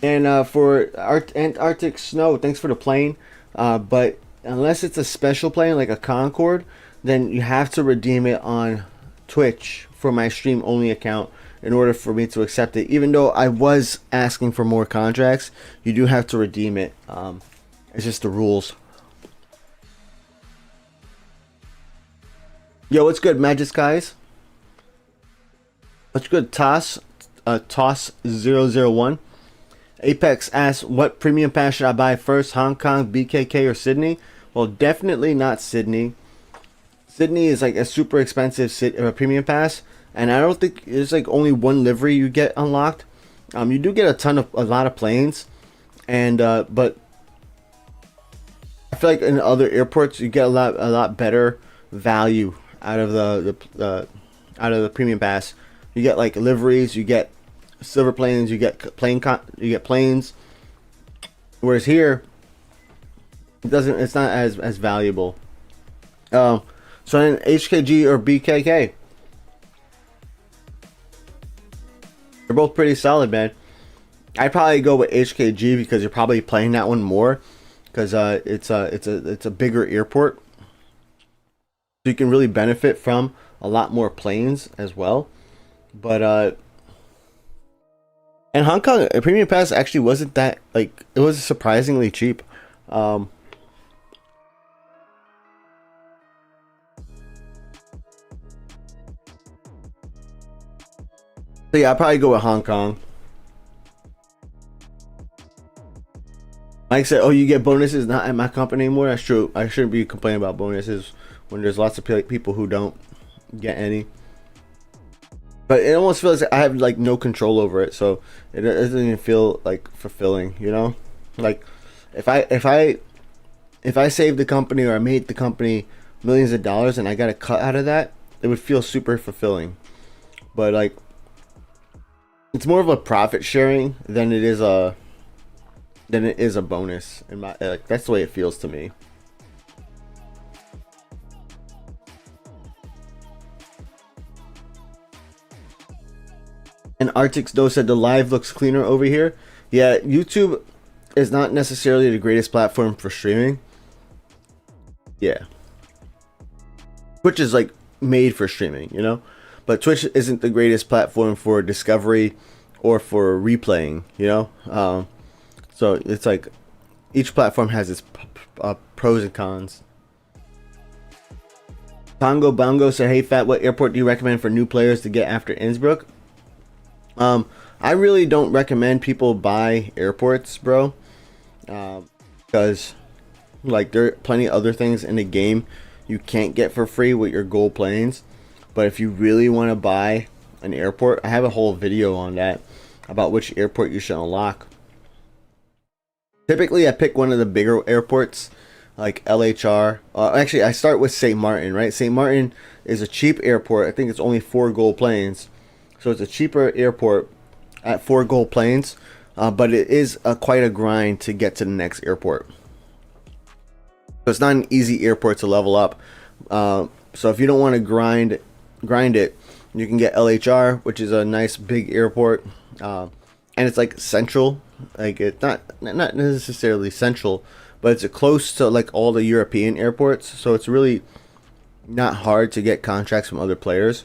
And for Antarctic Snow, thanks for the plane. But unless it's a special plane like a Concorde, then you have to redeem it on Twitch for my stream only account in order for me to accept it. Even though I was asking for more contracts, you do have to redeem it. It's just the rules. Yo, what's good, Magic Skies? What's good, Toss 001? Apex asks, what premium pass should I buy first, Hong Kong, BKK, or Sydney? Well, definitely not Sydney. Sydney is like a super expensive premium pass, and I don't think there's like only one livery you get unlocked. You do get a lot of planes, and but I feel like in other airports you get a lot better value out of the premium pass. You get like liveries, you get silver planes, you get planes, whereas here it's not as valuable. So in HKG or BKK, they're both pretty solid, man. I'd probably go with HKG because you're probably playing that one more, because it's a bigger airport, so you can really benefit from a lot more planes as well. But and Hong Kong, a premium pass actually wasn't that, like, it was surprisingly cheap. So yeah, I'll probably go with Hong Kong. Mike said, oh, you get bonuses not at my company anymore. That's true. I shouldn't be complaining about bonuses when there's lots of people who don't get any. But it almost feels like I have like no control over it, so it doesn't even feel like fulfilling, you know? Like if I saved the company, or I made the company millions of dollars and I got a cut out of that, it would feel super fulfilling. But like, it's more of a profit sharing than it is a bonus. In my, like, that's the way it feels to me. And Arctic Snow said the live looks cleaner over here. Yeah, YouTube is not necessarily the greatest platform for streaming. Yeah. Twitch is like made for streaming, you know? But Twitch isn't the greatest platform for discovery or for replaying, you know? So it's like each platform has its pros and cons. Bongo Bongo said, hey Fat, what airport do you recommend for new players to get after Innsbruck? I really don't recommend people buy airports, bro, because like there are plenty of other things in the game you can't get for free with your gold planes. But if you really want to buy an airport, I have a whole video on that about which airport you should unlock. Typically I pick one of the bigger airports like LHR. Actually, I start with St. Martin, right? St. Martin is a cheap airport. I think it's only 4 gold planes. So it's a cheaper airport at 4 gold planes, but it is quite a grind to get to the next airport. So it's not an easy airport to level up. So if you don't want to grind it, you can get LHR, which is a nice big airport, and it's like central. Like it's not necessarily central, but it's close to like all the European airports. So it's really not hard to get contracts from other players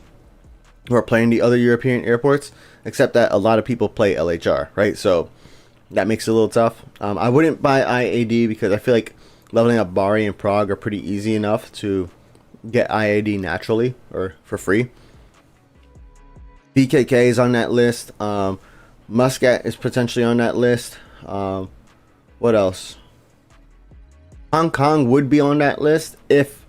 who are playing the other European airports, except that a lot of people play LHR, right? So that makes it a little tough. I wouldn't buy IAD because I feel like leveling up Bari and Prague are pretty easy enough to get IAD naturally or for free. BKK is on that list. Muscat is potentially on that list. What else? Hong Kong would be on that list if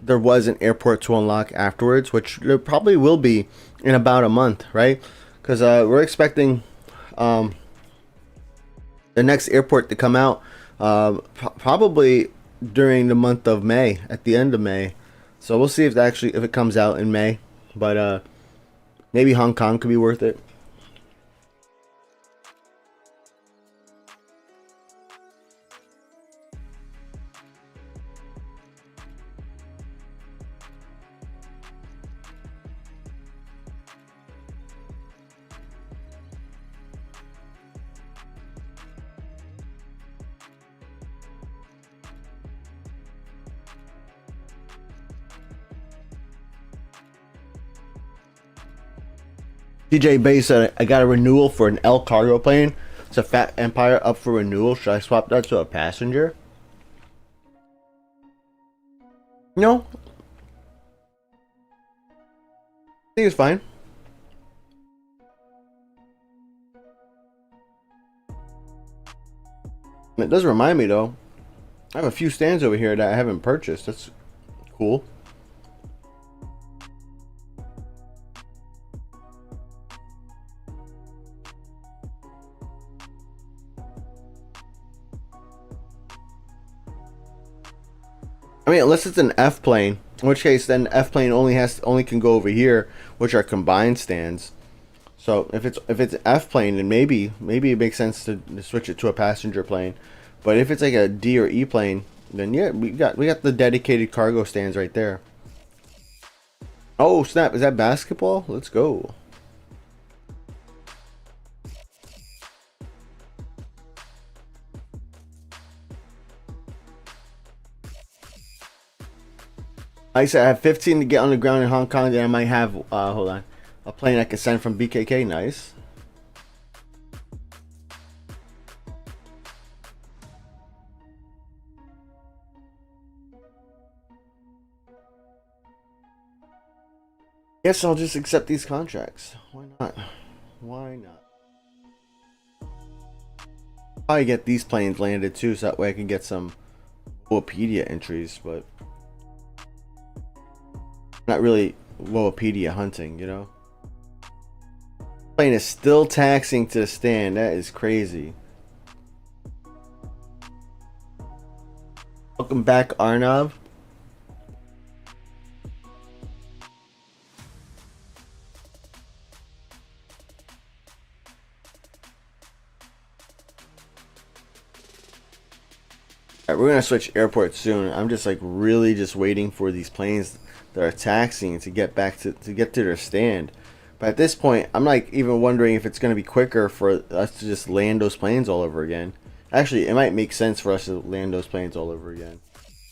there was an airport to unlock afterwards, which there probably will be in about a month, right? Because we're expecting the next airport to come out probably during the month of May, at the end of May. So we'll see if it comes out in May, but maybe Hong Kong could be worth it. TJ Bay said I got a renewal for an L cargo plane. It's a Phat Empire up for renewal. Should I swap that to a passenger? No. I think it's fine. It does remind me though. I have a few stands over here that I haven't purchased. That's cool. I mean, unless it's an F plane, in which case then F plane only can go over here, which are combined stands. So if it's F plane, then maybe it makes sense to switch it to a passenger plane. But if it's like a D or E plane, then yeah, we got the dedicated cargo stands right there. Oh snap! Is that basketball? Let's go. I said I have 15 to get on the ground in Hong Kong. Then I might have hold on, a plane I can send from BKK. Nice. Guess I'll just accept these contracts. Why not? Why not? Probably get these planes landed too, so that way I can get some Wikipedia entries, but not really Wikipedia hunting, you know. Plane is still taxing to the stand. That is crazy. Welcome back, Arnav. Alright, we're gonna switch airports soon. I'm just like really just waiting for these planes that are taxiing to get back to get to their stand. But at this point, I'm like even wondering if it's gonna be quicker for us to just land those planes all over again. Actually, it might make sense for us to land those planes all over again.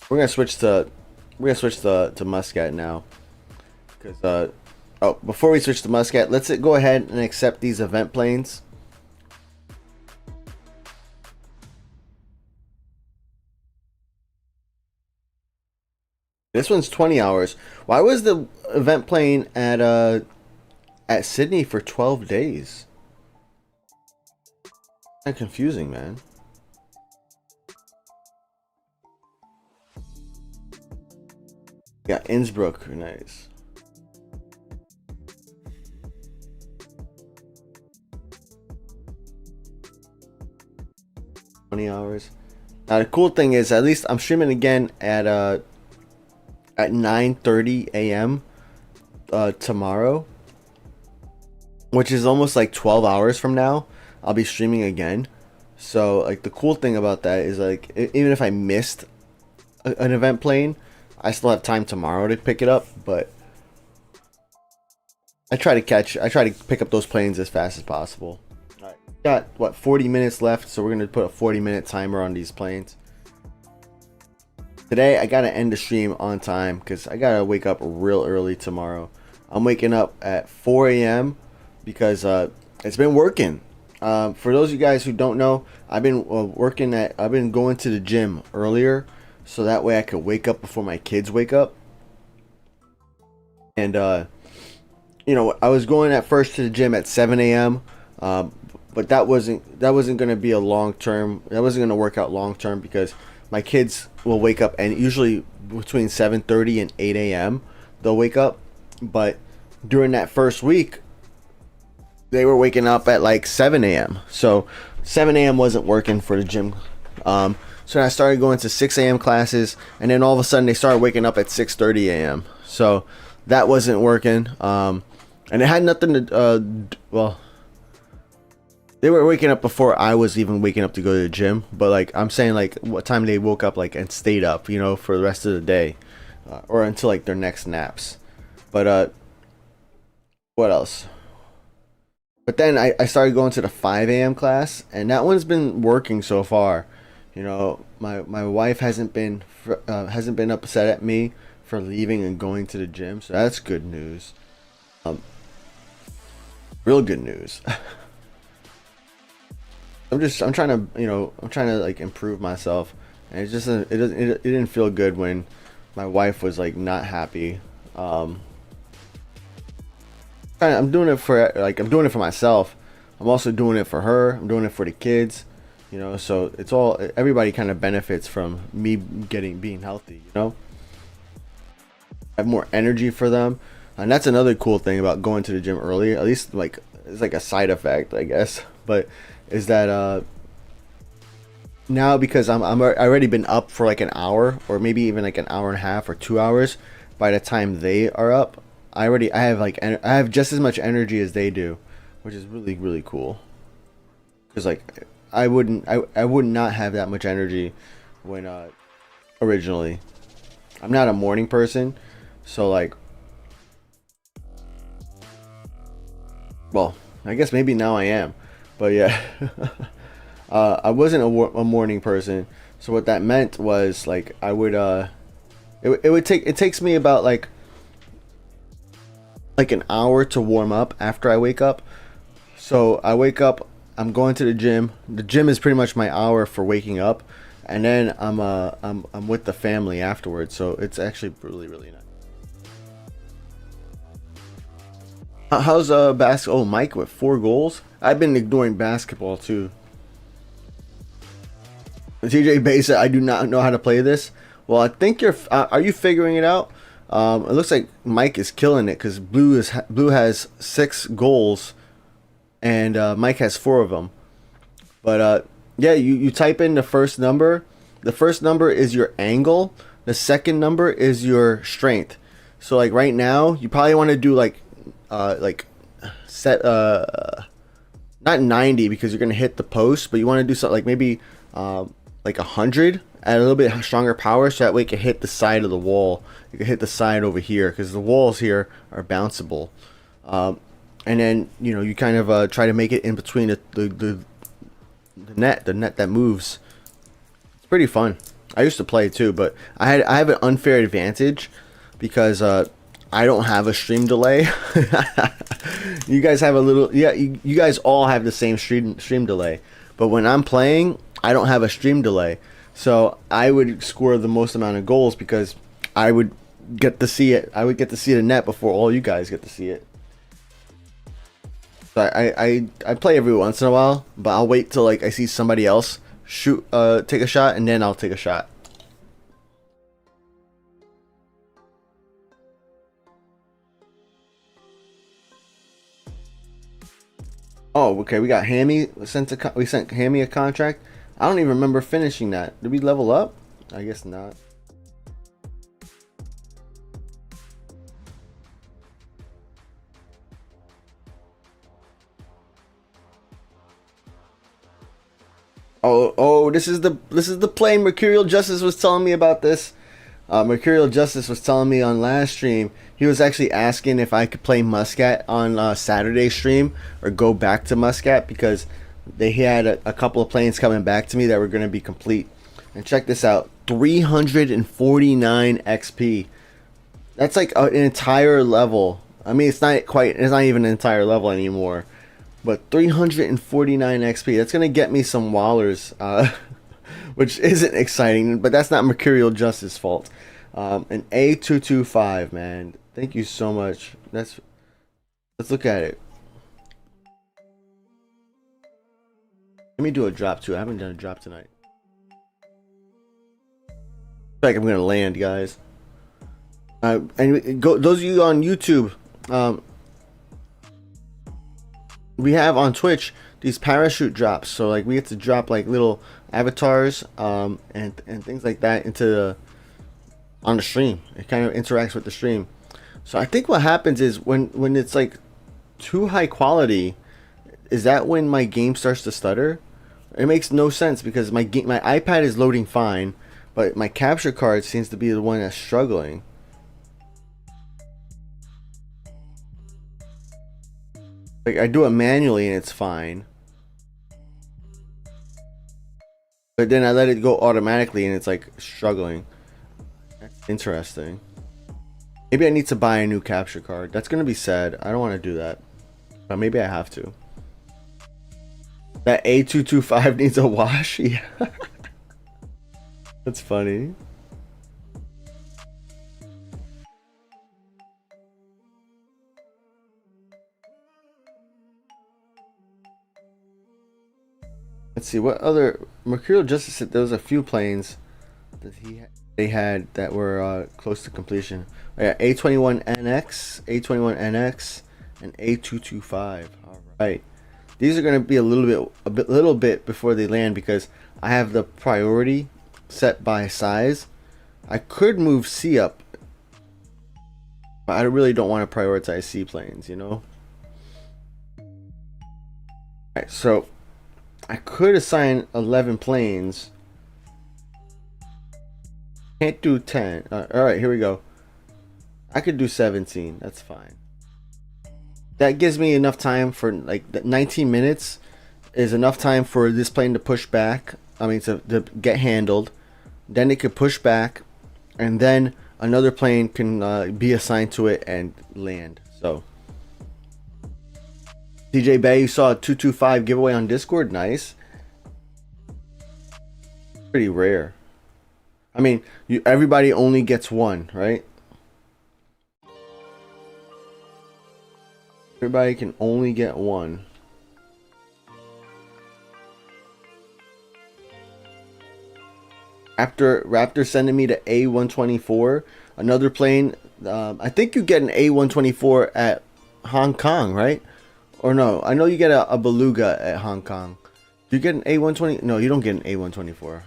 We're gonna switch to Muscat now, because oh, before we switch to Muscat, let's go ahead and accept these event planes. This one's 20 hours. Why was the event plane at Sydney for 12 days? Kind of confusing, man. Yeah, Innsbruck, nice. $20. Now the cool thing is, at least I'm streaming again at 9:30 a.m. Tomorrow, which is almost like 12 hours from now. I'll be streaming again. So like the cool thing about that is like even if I missed an event plane, I still have time tomorrow to pick it up, but I try to pick up those planes as fast as possible. All right, got what, 40 minutes left, so we're gonna put a 40-minute timer on these planes. Today I gotta end the stream on time because I gotta wake up real early tomorrow. I'm waking up at 4 a.m. because it's been working. For those of you guys who don't know, I've been I've been going to the gym earlier, so that way I could wake up before my kids wake up. And you know, I was going at first to the gym at 7 a.m. But that wasn't gonna be a long term. That wasn't gonna work out long term because my kids will wake up, and usually between 7:30 and 8 a.m. they'll wake up. But during that first week, they were waking up at like 7 a.m. So 7 a.m. wasn't working for the gym. So I started going to 6 a.m. classes, and then all of a sudden they started waking up at 6:30 a.m. So that wasn't working. And it had nothing to, well, they were waking up before I was even waking up to go to the gym. But like, I'm saying like what time they woke up like and stayed up, you know, for the rest of the day, or until like their next naps. But what else? But then I started going to the 5 a.m. class, and that one's been working so far. You know, my wife hasn't been upset at me for leaving and going to the gym, so that's good news. Real good news. I'm trying to, you know, like improve myself, and it didn't feel good when my wife was like not happy. I'm doing it for myself. I'm also doing it for her. I'm doing it for the kids, you know. So it's all, everybody kind of benefits from me being healthy, you know. I have more energy for them, and that's another cool thing about going to the gym early. At least like it's like a side effect, I guess. But is that now because I already been up for like an hour, or maybe even like an hour and a half or 2 hours. By the time they are up, I have just as much energy as they do, which is really, really cool. Because like I would not have that much energy when originally. I'm not a morning person, so like, well, I guess maybe now I am, but yeah. I wasn't a morning person, so what that meant was like I would it takes me about like an hour to warm up after I wake up. So I wake up, I'm going to the gym. The gym is pretty much my hour for waking up, and then I'm with the family afterwards. So it's actually really, really nice. How's basketball? Oh, Mike with 4 goals. I've been ignoring basketball too. TJ Bay said, I do not know how to play this. Well, I think are you figuring it out? It looks like Mike is killing it because Blue has 6 goals, and Mike has 4 of them. But yeah, you type in the first number. The first number is your angle. The second number is your strength. So like right now, you probably want to do like set not 90 because you're gonna hit the post, but you want to do something like maybe like 100 at a little bit stronger power, so that way you can hit the side of the wall. You can hit the side over here because the walls here are bounceable. And then you know you kind of try to make it in between the net that moves. It's pretty fun. I used to play too, but I have an unfair advantage because I don't have a stream delay. You guys have a little, yeah. You guys all have the same stream delay, but when I'm playing, I don't have a stream delay. So I would score the most amount of goals because I would get to see it. I would get to see the net before all you guys get to see it. So I play every once in a while, but I'll wait till like I see somebody else shoot, take a shot, and then I'll take a shot. Oh, okay. We got Hammy we sent Hammy a contract. I don't even remember finishing that. Did we level up? I guess not. Oh, this is the plane. Mercurial Justice was telling me about this. Mercurial Justice was telling me on last stream, he was actually asking if I could play Muscat on Saturday stream or go back to Muscat because he had a couple of planes coming back to me that were going to be complete. And check this out, 349 XP. That's like an entire level. I mean, it's not even an entire level anymore. But 349 XP, that's going to get me some Wallers, which isn't exciting, but that's not Mercurial Justice's fault. An A225, man. Thank you so much. Let's look at it. Let me do a drop too. I haven't done a drop tonight. I feel like I'm going to land, guys. And go, those of you on YouTube, we have on Twitch these parachute drops, so like we get to drop like little avatars and things like that into on the stream. It kind of interacts with the stream. So I think what happens is when it's like too high quality, is that when my game starts to stutter? It makes no sense because my iPad is loading fine, but my capture card seems to be the one that's struggling. Like I do it manually and it's fine, but then I let it go automatically and it's like struggling. That's interesting. Maybe I need to buy a new capture card. That's gonna be sad. I don't want to do that, but maybe I have to. That A225 needs a wash. Yeah. That's funny. Let's see what other Mercurial Justice said. There was a few planes that they had that were close to completion. Oh, yeah, A21NX, A21NX, and A225. All right, these are going to be a little bit before they land because I have the priority set by size. I could move C up, but I really don't want to prioritize C planes, you know. All right, so I could assign 11 planes. Can't do 10. Alright, here we go. I could do 17. That's fine. That gives me enough time for like 19 minutes is enough time for this plane to push back. I mean, to get handled. Then it could push back. And then another plane can be assigned to it and land. So DJ Bay, you saw a 225 giveaway on Discord. Nice. Pretty rare. I mean, everybody only gets one, right? Everybody can only get one. After Raptor sending me to A124, another plane. I think you get an A124 at Hong Kong, right? Or no, I know you get a Beluga at Hong Kong. Do you get an A120? No, you don't get an A124.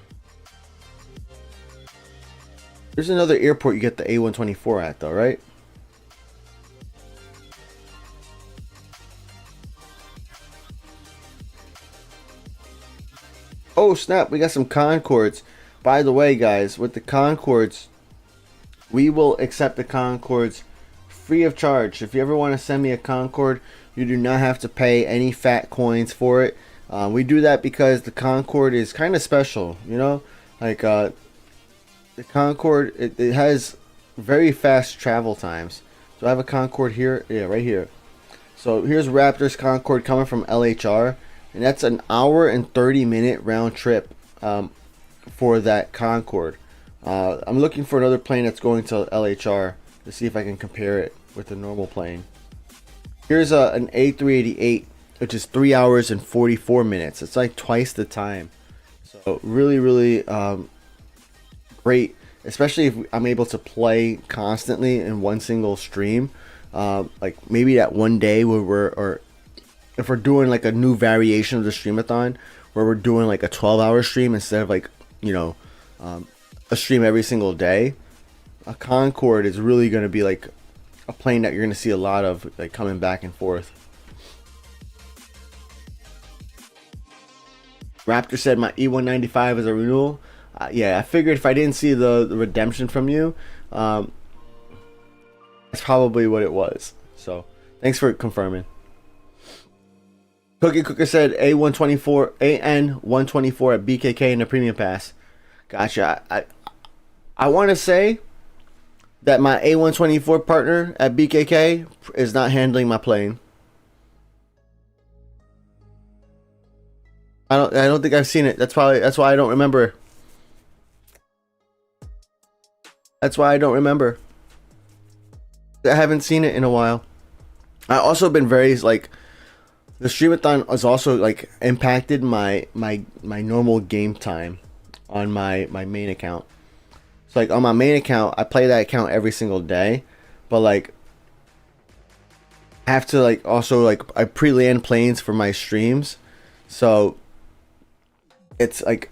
There's another airport you get the A124 at though, right? Oh snap, we got some Concordes. By the way guys, with the Concordes, we will accept the Concordes free of charge. If you ever want to send me a Concorde, you do not have to pay any fat coins for it. We do that because the Concorde is kind of special, you know, like the Concorde, it has very fast travel times. So I have a Concorde here, yeah, right here. So here's Raptor's Concorde coming from LHR, and that's an hour and 30-minute round trip for that Concorde. I'm looking for another plane that's going to LHR to see if I can compare it with a normal plane. Here's an A388, which is 3 hours and 44 minutes. It's like twice the time. So really great, especially if I'm able to play constantly in one single stream. Like maybe that one day where if we're doing like a new variation of the STREAM-A-THON where we're doing like a 12-hour stream instead of like, you know, a stream every single day, a Concorde is really going to be like a plane that you're going to see a lot of, like coming back and forth. Raptor said my E195 is a renewal. Yeah, I figured if I didn't see the redemption from you, that's probably what it was. So thanks for confirming. Cookie Cooker said A124 AN124 at BKK in the premium pass. Gotcha. I want to say that my A124 partner at BKK is not handling my plane. I don't think I've seen it. That's why I don't remember. That's why I don't remember. I haven't seen it in a while. I also been very like, the STREAM-A-THON has also like impacted my normal game time on my main account. So like on my main account, I play that account every single day, but like I have to like also like I pre-land planes for my streams, so it's like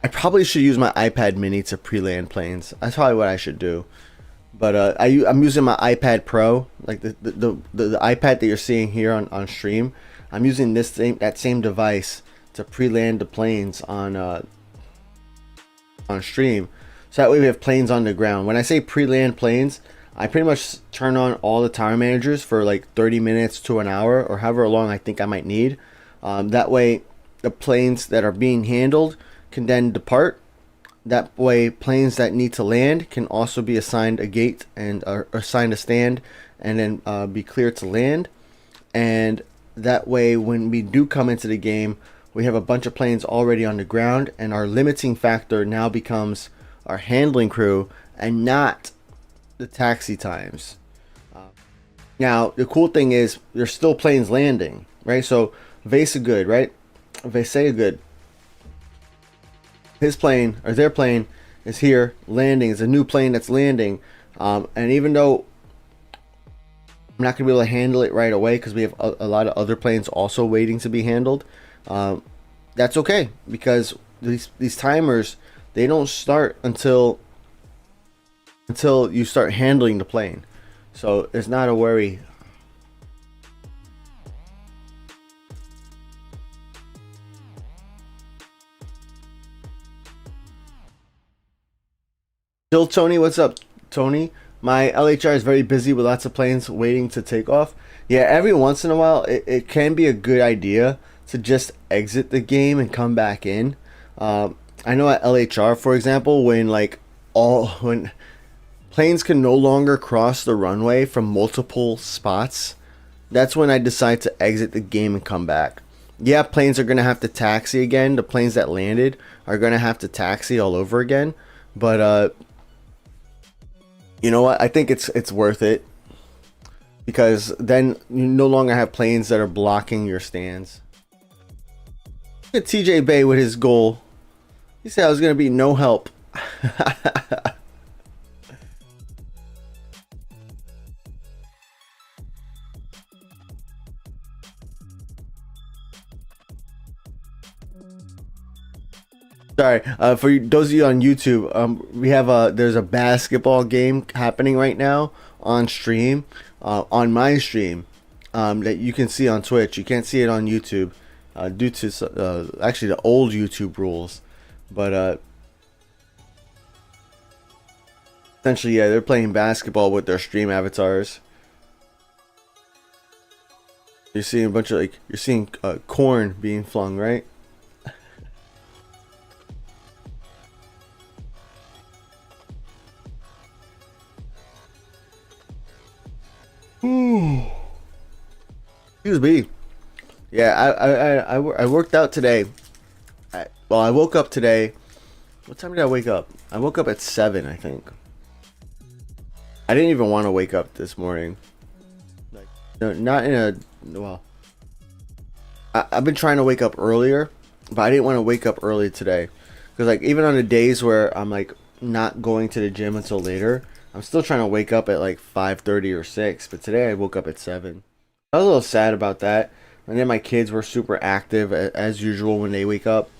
I probably should use my iPad mini to pre-land planes. That's probably what I should do. But I'm using my iPad Pro, like the iPad that you're seeing here on stream. I'm using that same device to pre-land the planes on stream, so that way we have planes on the ground. When I say pre-land planes, I pretty much turn on all the tower managers for like 30 minutes to an hour, or however long I think I might need. That way, the planes that are being handled can then depart. That way, planes that need to land can also be assigned a gate and are assigned a stand, and then be cleared to land. And that way, when we do come into the game, we have a bunch of planes already on the ground, and our limiting factor now becomes our handling crew and not the taxi times. Now, the cool thing is there's still planes landing, right? So, Vasagood, right? Vasagood, his plane or their plane is here landing. It's a new plane that's landing, and even though I'm not gonna be able to handle it right away because we have a lot of other planes also waiting to be handled, that's okay, because these timers, they don't start until you start handling the plane, so it's not a worry. Still, Tony, what's up, Tony? My LHR is very busy with lots of planes waiting to take off. Yeah, every once in a while, it can be a good idea to just exit the game and come back in. I know at LHR, for example, when planes can no longer cross the runway from multiple spots, that's when I decide to exit the game and come back. Yeah, planes are gonna have to taxi again. The planes that landed are gonna have to taxi all over again, but you know what? I think it's worth it, because then you no longer have planes that are blocking your stands. Look at TJ Bay with his goal. He said I was gonna be no help. Sorry, for those of you on YouTube, we have there's a basketball game happening right now on stream, on my stream, that you can see on Twitch. You can't see it on YouTube, due to actually the old YouTube rules, but essentially, yeah, they're playing basketball with their stream avatars. You're seeing a bunch of you're seeing corn being flung, right? Excuse me. Yeah, I worked out today. Well, I woke up today. What time did I wake up? I woke up at 7, I think. I didn't even want to wake up this morning. Like, no, not in a well. I've been trying to wake up earlier, but I didn't want to wake up early today, because like even on the days where I'm like not going to the gym until later, I'm still trying to wake up at like 5:30 or 6, but today I woke up at 7. I was a little sad about that. And then my kids were super active as usual when they wake up.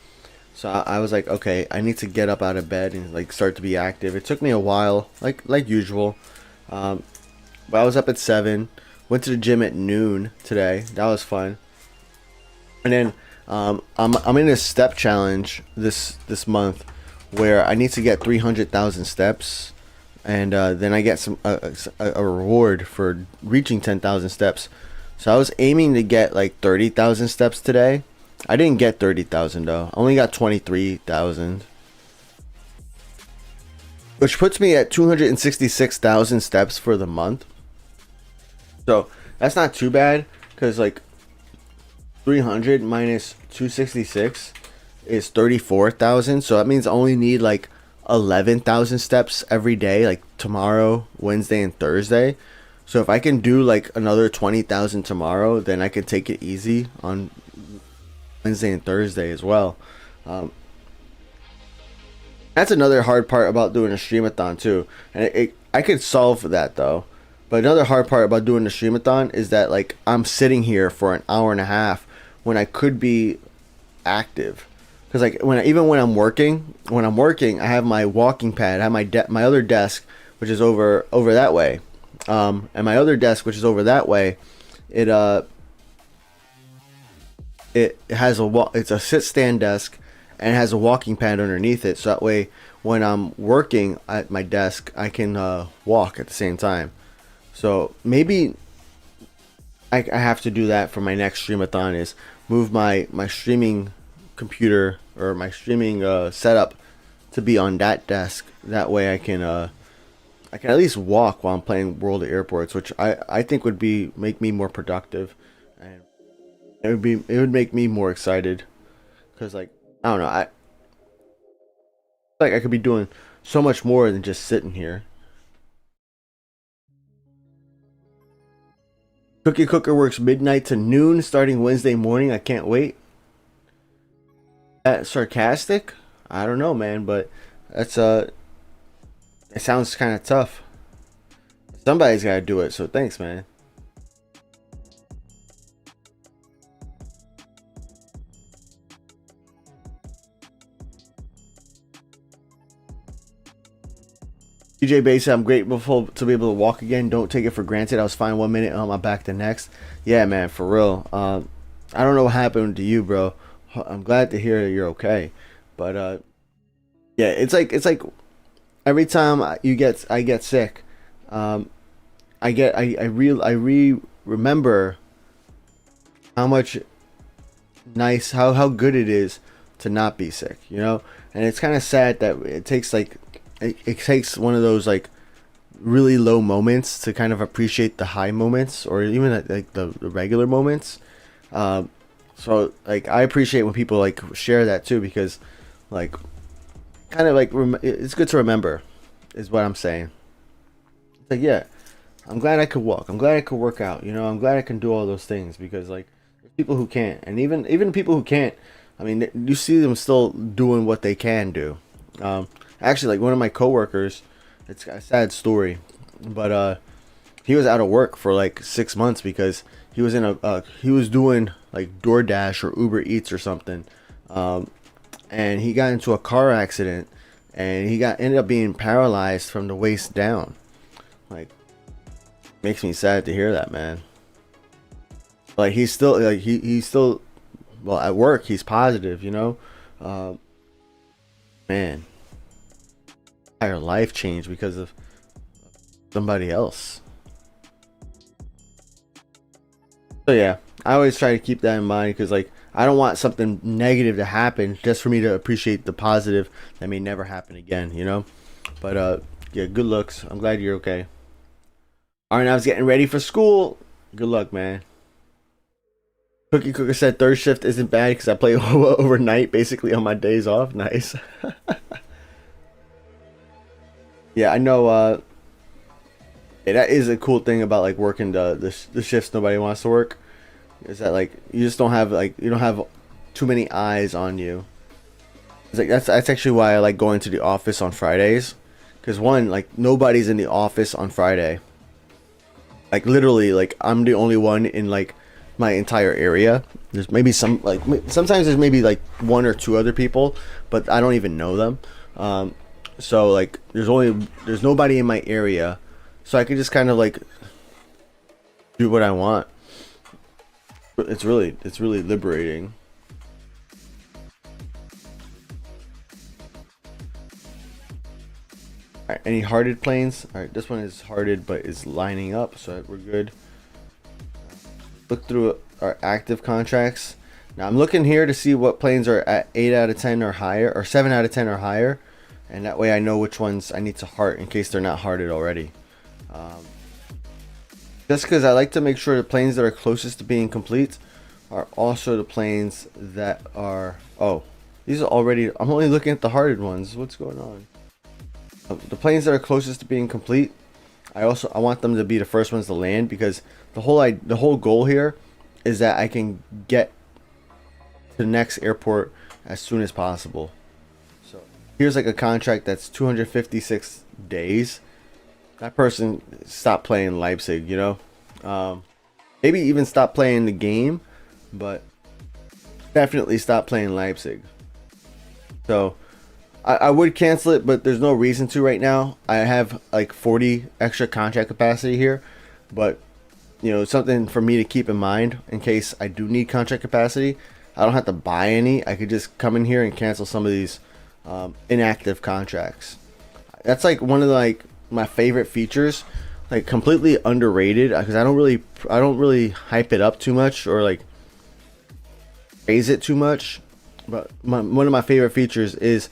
So I was like, okay, I need to get up out of bed and like start to be active. It took me a while, like usual. But I was up at 7. Went to the gym at noon today. That was fun. And then I'm in a step challenge this month. where I need to get 300,000 steps, and then I get some a reward for reaching 10,000 steps. So I was aiming to get like 30,000 steps today. I didn't get 30,000 though. I only got 23,000, which puts me at 266,000 steps for the month. So that's not too bad, because like 300 minus 266 is 34,000. So that means I only need like 11,000 steps every day, like tomorrow, Wednesday, and Thursday. So if I can do like another 20,000 tomorrow, then I can take it easy on Wednesday and Thursday as well. That's another hard part about doing a streamathon too, and I could solve that though. But another hard part about doing the streamathon is that like I'm sitting here for an hour and a half when I could be active. Because like even when I'm working, I have my walking pad, I have my other desk, which is over that way, and my other desk, which is over that way, it has it's a sit stand desk, and it has a walking pad underneath it. So that way, when I'm working at my desk, I can walk at the same time. So maybe I have to do that for my next streamathon, is move my streaming computer or my streaming setup to be on that desk. That way I can at least walk while I'm playing World of Airports, which I think would make me more productive, and it would make me more excited, because like I don't know, I like I could be doing so much more than just sitting here. Cookie Cooker works midnight to noon starting Wednesday morning. I can't wait. That sarcastic? I don't know, man, but that's it sounds kind of tough. Somebody's got to do it, so thanks, man. DJ Bay said, I'm grateful to be able to walk again. Don't take it for granted. I was fine 1 minute, on my back the next. Yeah, man, for real. I don't know what happened to you, bro. I'm glad to hear that you're okay. But yeah, it's like every time I get sick, I remember how much how good it is to not be sick, you know? And it's kind of sad that it takes like it takes one of those like really low moments to kind of appreciate the high moments, or even like the regular moments. So like I appreciate when people like share that too, because like kind of like it's good to remember, is what I'm saying. It's like, yeah, I'm glad I could walk, I'm glad I could work out, you know, I'm glad I can do all those things, because like there's people who can't, and even people who can't, I mean, you see them still doing what they can do. Actually, like one of my coworkers, it's a sad story, but he was out of work for like 6 months because he was he was doing like DoorDash or Uber Eats or something, and he got into a car accident, and he ended up being paralyzed from the waist down. Like, makes me sad to hear that, man. Like he's still like he's still, well, at work he's positive, you know. Man, entire life changed because of somebody else. So yeah, I always try to keep that in mind, because like I don't want something negative to happen just for me to appreciate the positive that may never happen again, you know. But yeah, good looks. I'm glad you're okay. Alright, I was getting ready for school. Good luck, man. Cookie Cooker said third shift isn't bad because I play overnight basically on my days off. Nice. Yeah, I know. Yeah, that is a cool thing about like working the shifts nobody wants to work, is that like you just don't have too many eyes on you. It's like that's actually why I like going to the office on Fridays, because one, like nobody's in the office on Friday. Like literally, like I'm the only one in like my entire area. There's maybe sometimes there's maybe like one or two other people, but I don't even know them. So like there's nobody in my area, so I can just kind of like do what I want. It's really liberating. All right, any hearted planes? All right, this one is hearted but is lining up, so we're good. Look through our active contracts. Now I'm looking here to see what planes are at 8 out of 10 or higher, or 7 out of 10 or higher, and that way I know which ones I need to heart in case they're not hearted already. Just because I like to make sure the planes that are closest to being complete are also the planes that are... Oh, these are already... I'm only looking at the hearted ones. What's going on? The planes that are closest to being complete, I want them to be the first ones to land, because the whole goal here is that I can get to the next airport as soon as possible. So here's like a contract that's 256 days. That person stopped playing Leipzig, you know. Maybe even stop playing the game, but definitely stop playing Leipzig. So I would cancel it, but there's no reason to right now. I have like 40 extra contract capacity here, but you know, something for me to keep in mind in case I do need contract capacity. I don't have to buy any. I could just come in here and cancel some of these inactive contracts. That's like one of my favorite features, like completely underrated, because I don't really hype it up too much or like praise it too much. But one of my favorite features is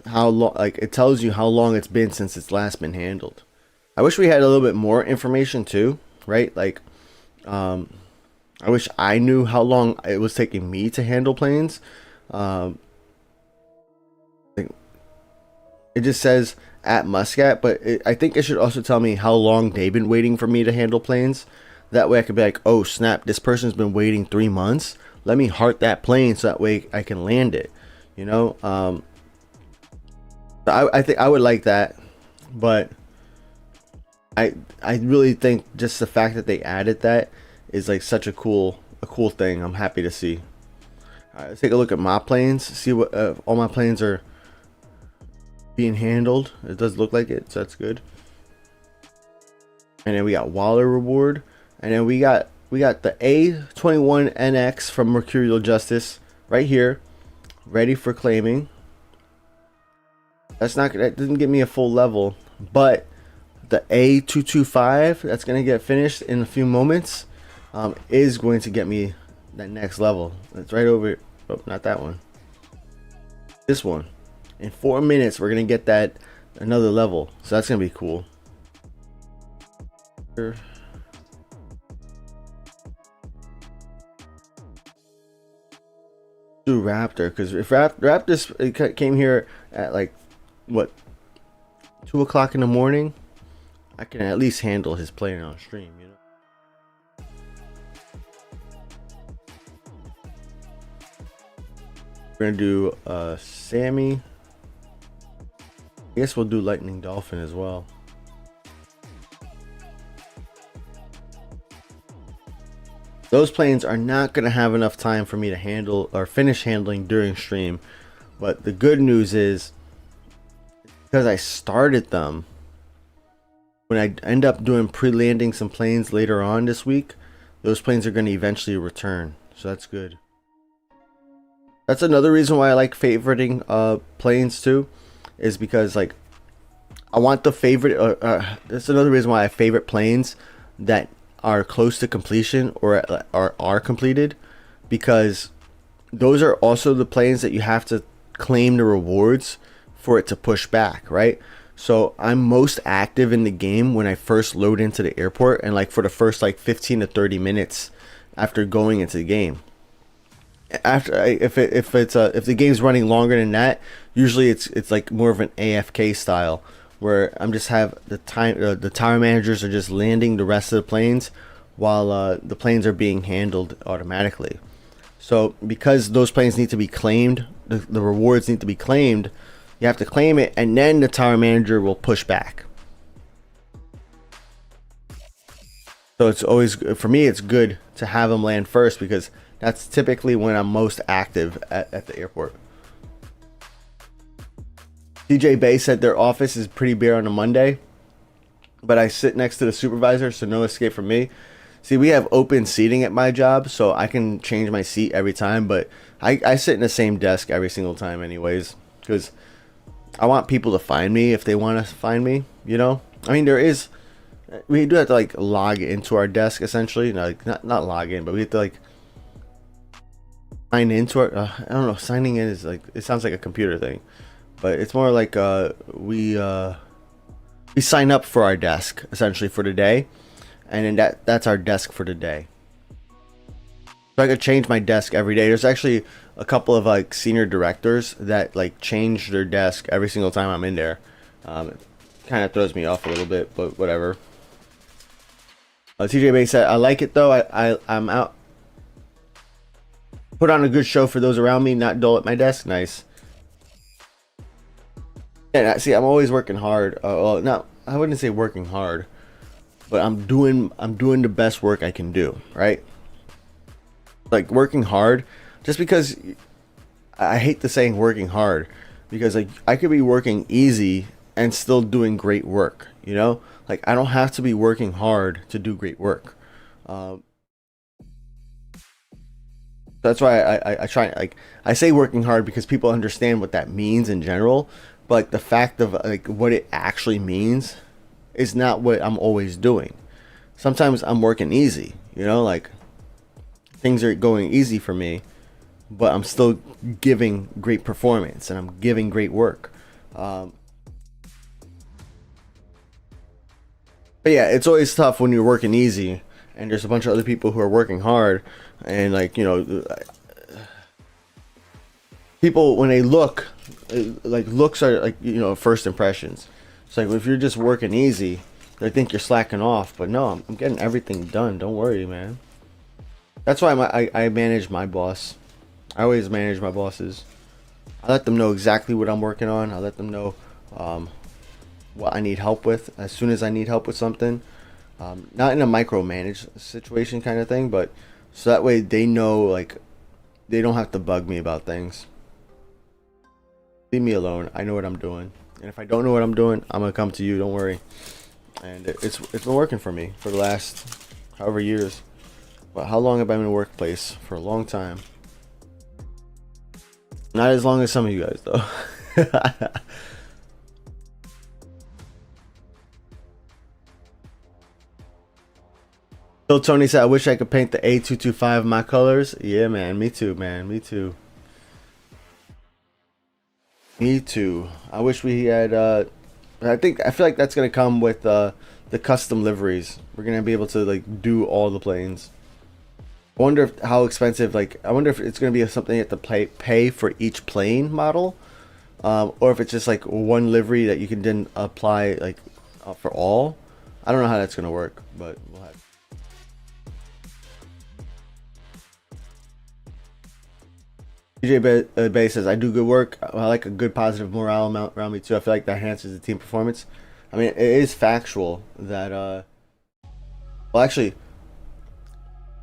how long, like it tells you how long it's been since it's last been handled. I wish we had a little bit more information too, right? Like I wish I knew how long it was taking me to handle planes. Like, it just says at Muscat, but I think it should also tell me how long they've been waiting for me to handle planes. That way I could be like, oh snap, this person's been waiting 3 months. Let me heart that plane so that way I can land it. You know, I think I would like that, but I really think just the fact that they added that is like such a cool thing. I'm happy to see. All right, let's take a look at my planes. See what all my planes are being handled. It does look like it, so that's good. And then we got Waller reward, and then we got the A21NX from Mercurial Justice right here, ready for claiming. That doesn't give me a full level, but the A225 that's gonna get finished in a few moments is going to get me that next level. It's right over. Oh, not that one. This one. In 4 minutes, we're gonna get that another level, so that's gonna be cool. Do Raptor, because if Raptor came here at like what 2 o'clock in the morning, I can at least handle his plane on stream, you know. We're gonna do Sammy. I guess we'll do Lightning Dolphin as well. Those planes are not gonna have enough time for me to handle or finish handling during stream, but the good news is because I started them, when I end up doing pre-landing some planes later on this week, those planes are going to eventually return, so that's good. That's another reason why I like favoriting planes too, is because like I want the favorite. That's another reason why I favorite planes that are close to completion or are completed, because those are also the planes that you have to claim the rewards for it to push back, right? So I'm most active in the game when I first load into the airport, and like for the first like 15 to 30 minutes after going into the game. After if the game's running longer than that, usually it's like more of an AFK style, where I'm just have the tower managers are just landing the rest of the planes while the planes are being handled automatically. So because those planes need to be claimed, the rewards need to be claimed, you have to claim it, and then the tower manager will push back. So it's always, for me, it's good to have them land first, because that's typically when I'm most active at the airport. DJ Bay said their office is pretty bare on a Monday, but I sit next to the supervisor, so no escape from me. See, we have open seating at my job, so I can change my seat every time, but I sit in the same desk every single time anyways, because I want people to find me if they want to find me, you know? I mean, we do have to like log into our desk essentially. Like not log in, but we have to like sign into our, I don't know, signing in is like, it sounds like a computer thing, but it's more like we sign up for our desk essentially for the day, and then that's our desk for the day. So I could change my desk every day. There's actually a couple of like senior directors that like change their desk every single time I'm in there. It kind of throws me off a little bit, but whatever. TJ Bay said, I like it though. I'm out. Put on a good show for those around me, not dull at my desk. Nice. And see, I'm always working hard. Well, no, I wouldn't say working hard, but I'm doing the best work I can do, right? Like working hard, just because I hate the saying working hard, because like I could be working easy and still doing great work, you know? Like I don't have to be working hard to do great work. That's why I try, like I say working hard because people understand what that means in general, but like the fact of like what it actually means is not what I'm always doing. Sometimes I'm working easy, you know, like things are going easy for me, but I'm still giving great performance and I'm giving great work. But yeah, it's always tough when you're working easy and there's a bunch of other people who are working hard, and like, you know, people when they look, like looks are like, you know, first impressions. It's like if you're just working easy, they think you're slacking off, but no, I'm getting everything done. Don't worry, man. That's why I manage my boss. I always manage my bosses. I let them know exactly what I'm working on. I let them know what I need help with as soon as I need help with something. Not in a micromanage situation kind of thing, but so that way they know, like, they don't have to bug me about things. Leave me alone. I know what I'm doing. And if I don't know what I'm doing, I'm going to come to you. Don't worry. And it's been working for me for the last however years. But how long have I been in the workplace? For a long time. Not as long as some of you guys, though. So Tony said, I wish I could paint the A225 my colors. Yeah, man. Me too, man. Me too. Me too. I wish we had, I feel like that's going to come with the custom liveries. We're going to be able to, like, do all the planes. I wonder if, how expensive, like, I wonder if it's going to be something you have to pay for each plane model, or if it's just like one livery that you can then apply like for all. I don't know how that's going to work, but we'll have. DJ Bay says, I do good work. I like a good positive morale around me too. I feel like that enhances the team performance. I mean, it is factual that, well, actually,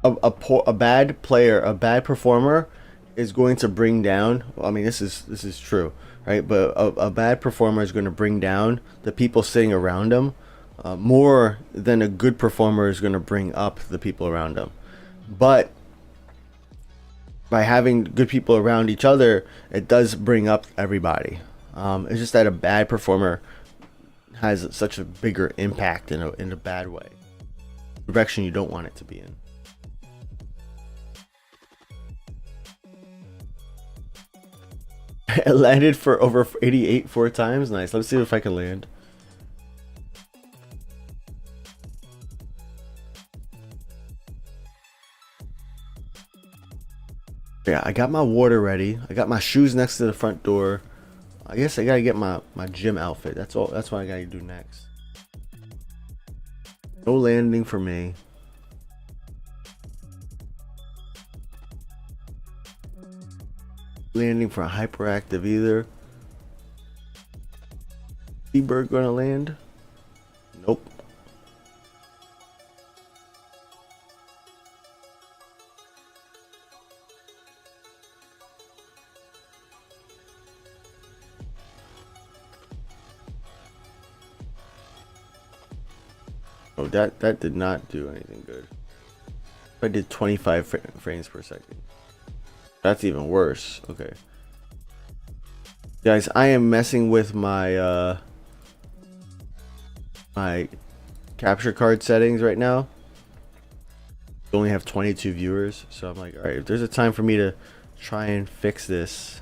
a bad player, a bad performer is going to bring down, well, I mean, this is true, right? But a bad performer is going to bring down the people sitting around them more than a good performer is going to bring up the people around them. But by having good people around each other, it does bring up everybody. It's just that a bad performer has such a bigger impact in a bad way, direction you don't want it to be in. I landed for over 88 4 times. Nice. Let's see if I can land. Yeah, I got my water ready. I got my shoes next to the front door. I guess I gotta get my gym outfit. That's all. That's what I gotta do next. No landing for me. Landing for a hyperactive either. Seabird gonna land? Nope. Oh, that did not do anything good. I did 25 frames per second. That's even worse. Okay. Guys, I am messing with my my capture card settings right now. We only have 22 viewers, so I'm like, all right, if there's a time for me to try and fix this,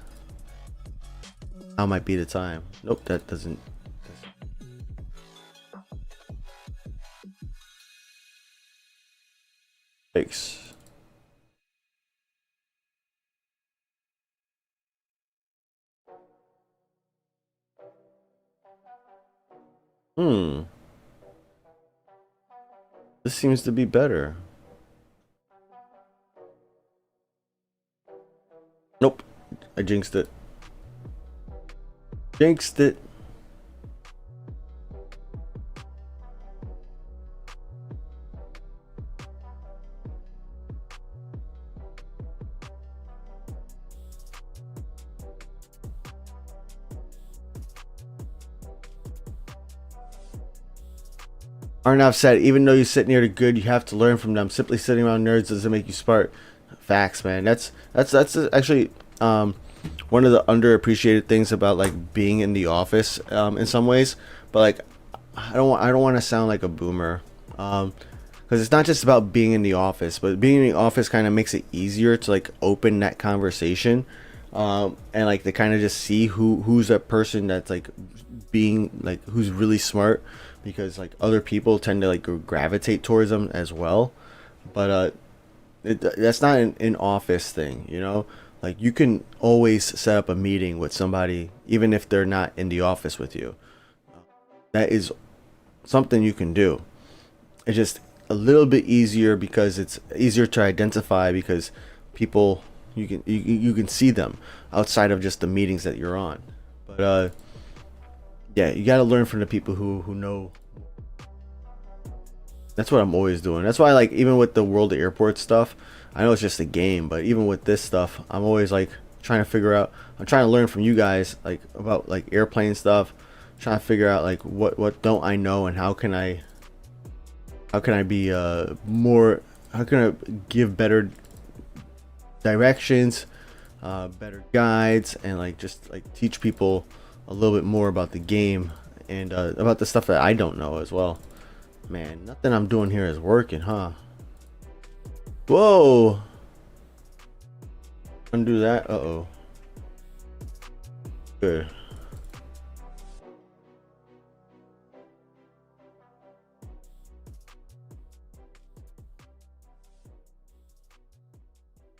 now might be the time. Nope, that doesn't. Fix. This seems to be better. Nope, I jinxed it. Jinxed it. Arnav said, even though you sit near the good, you have to learn from them. Simply sitting around nerds doesn't make you smart. Facts, man. That's actually one of the underappreciated things about like being in the office in some ways. But like, I don't want to sound like a boomer, because it's not just about being in the office, but being in the office kind of makes it easier to like open that conversation, and like to kind of just see who's that person that's like being like who's really smart, because like other people tend to like gravitate towards them as well. But that's not an office thing, you know. Like you can always set up a meeting with somebody even if they're not in the office with you. That is something you can do. It's just a little bit easier because it's easier to identify, because people you can see them outside of just the meetings that you're on. But yeah, you got to learn from the people who know. That's what I'm always doing. That's why, like, even with the World of Airport stuff, I know it's just a game, but even with this stuff, I'm always like trying to figure out. I'm trying to learn from you guys, like about like airplane stuff. Trying to figure out like what don't I know, and how can I be more. How can I give better directions, better guides, and like just like teach people a little bit more about the game and about the stuff that I don't know as well. Man, nothing I'm doing here is working, huh? Whoa! Undo that. Uh-oh. Good.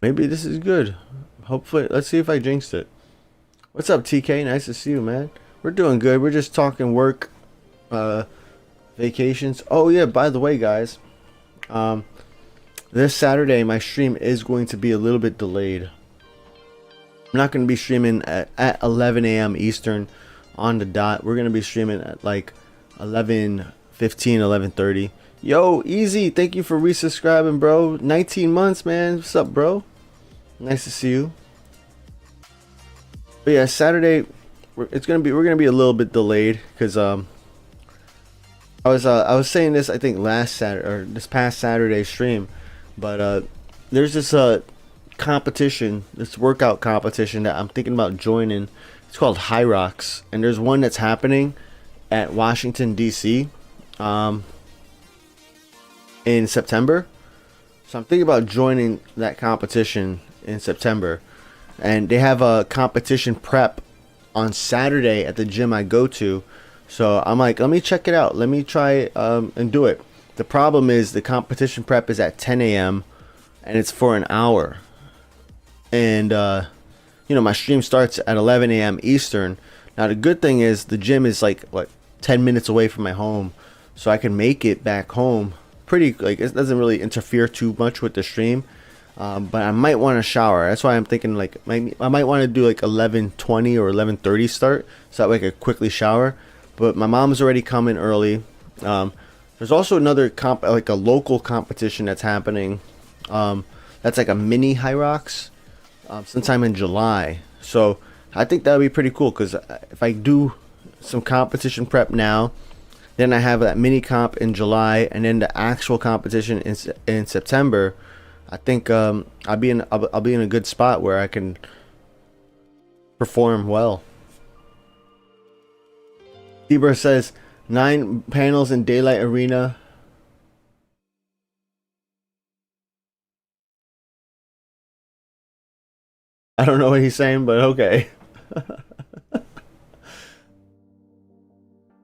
Maybe this is good. Hopefully, let's see if I jinxed it. What's up, TK? Nice to see you, man. We're doing good. We're just talking work, vacations. Oh yeah, by the way, guys, this Saturday my stream is going to be a little bit delayed. I'm not going to be streaming at 11 a.m. Eastern on the dot. We're going to be streaming at like 11:15, 11:30. Yo, Easy, thank you for resubscribing, bro. 19 months, man. What's up, bro? Nice to see you. But yeah, Saturday we're gonna be a little bit delayed because I was saying this, I think last Saturday or this past Saturday stream, but there's this competition, this workout competition that I'm thinking about joining. It's called High Rocks, and there's one that's happening at Washington DC in September. So I'm thinking about joining that competition in September, and they have a competition prep on Saturday at the gym I go to. So I'm like, let me check it out. Let me try and do it. The problem is the competition prep is at 10 a.m. and it's for an hour. And, you know, my stream starts at 11 a.m. Eastern. Now, the good thing is the gym is like, what, 10 minutes away from my home. So I can make it back home pretty, like, it doesn't really interfere too much with the stream. But I might want to shower. That's why I'm thinking like I might want to do like 11:20 or 11:30 start, so that way I could quickly shower. But my mom's already coming early. There's also another like a local competition that's happening. That's like a mini High Rocks, sometime in July. So I think that would be pretty cool, because if I do some competition prep now, then I have that mini comp in July, and then the actual competition in September. I think I'll be in a good spot where I can perform well. Bieber says 9 panels in Daylight Arena. I don't know what he's saying, but okay.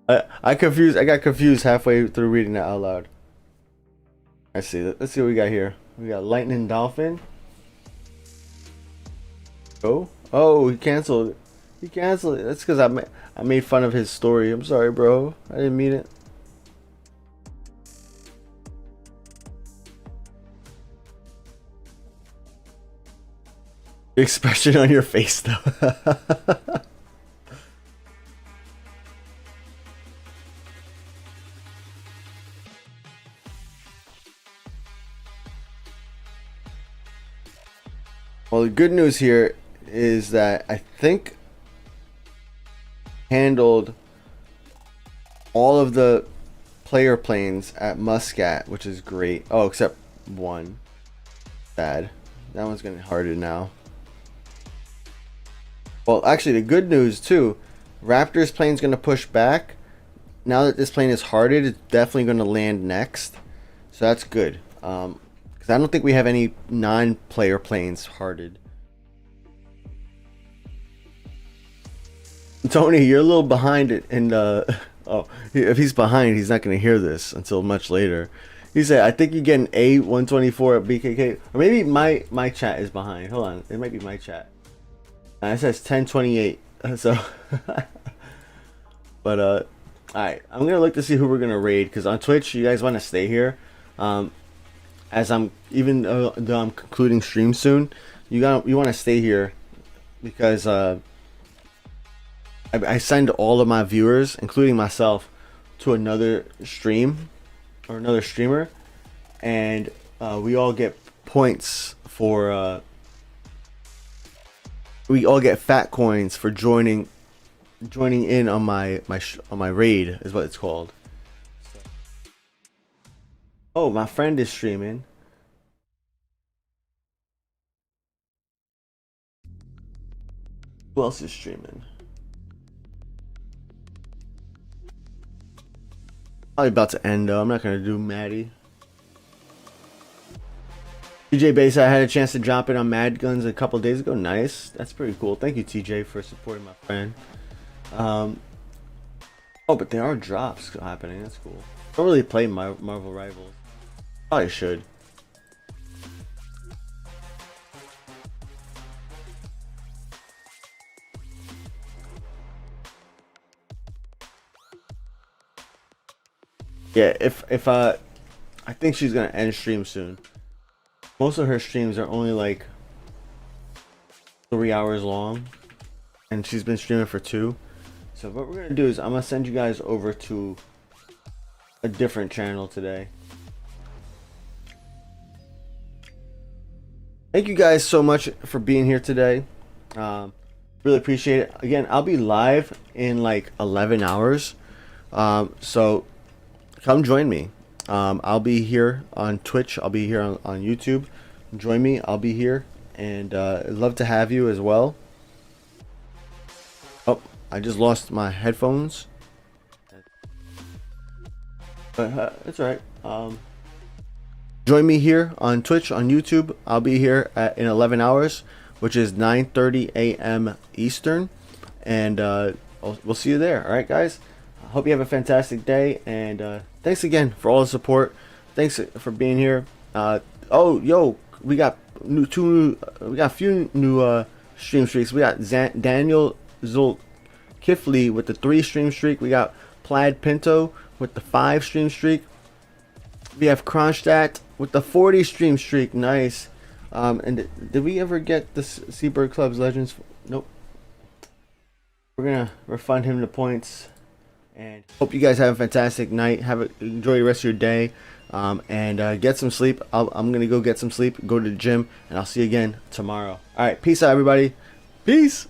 I got confused halfway through reading that out loud. I see. Let's see what we got here. We got Lightning Dolphin. Oh, he canceled. He canceled it. That's because I made fun of his story. I'm sorry, bro. I didn't mean it. The expression on your face, though. Well, the good news here is that I think handled all of the player planes at Muscat, which is great. Oh, except one. Sad. That one's getting harder now. Well, actually, the good news too, Raptor's plane's going to push back. Now that this plane is hearted, it's definitely going to land next. So that's good. Because I don't think we have any non-player planes hearted. Tony, you're a little behind it. And oh, if he's behind, he's not going to hear this until much later. He said, I think you get an A124 at BKK. Or maybe my chat is behind. Hold on. It might be my chat. It says 1028. So, but alright. I'm gonna look to see who we're gonna raid, because on Twitch, you guys want to stay here. As I'm though I'm concluding stream soon, you want to stay here because I send all of my viewers, including myself, to another stream or another streamer, and we all get points for. We all get fat coins for joining in on my raid, is what it's called. Oh, my friend is streaming. Who else is streaming? Probably about to end though. I'm not gonna do Maddie. TJ Base, I had a chance to drop it on Mad Guns a couple days ago. Nice. That's pretty cool. Thank you, TJ, for supporting my friend. Oh, but there are drops happening. That's cool. I don't really play Marvel Rivals. Probably should. Yeah, if I think she's gonna end stream soon. Most of her streams are only like 3 hours long, and she's been streaming for 2. So what we're gonna do is I'm gonna send you guys over to a different channel today. Thank you guys so much for being here today. Really appreciate it. Again, I'll be live in like 11 hours. So come join me. I'll be here on Twitch. I'll be here on YouTube. Join me. I'll be here. And I'd love to have you as well. Oh, I just lost my headphones. But it's alright. Join me here on Twitch, on YouTube. I'll be here in 11 hours, which is 9:30 a.m. Eastern. And we'll see you there. Alright, guys? I hope you have a fantastic day. And thanks again for all the support. Thanks for being here. Oh, yo, we got a few new stream streaks. We got Daniel Zulkifli with the 3 stream streak. We got Plaid Pinto with the 5 stream streak. We have Kronstadt with the 40 stream streak. Nice. And did we ever get the Seabird Club's Legends? Nope. We're gonna refund him the points. And hope you guys have a fantastic night. Enjoy the rest of your day. And get some sleep. I'm gonna go get some sleep, go to the gym, and I'll see you again tomorrow. All right, peace out, everybody. Peace.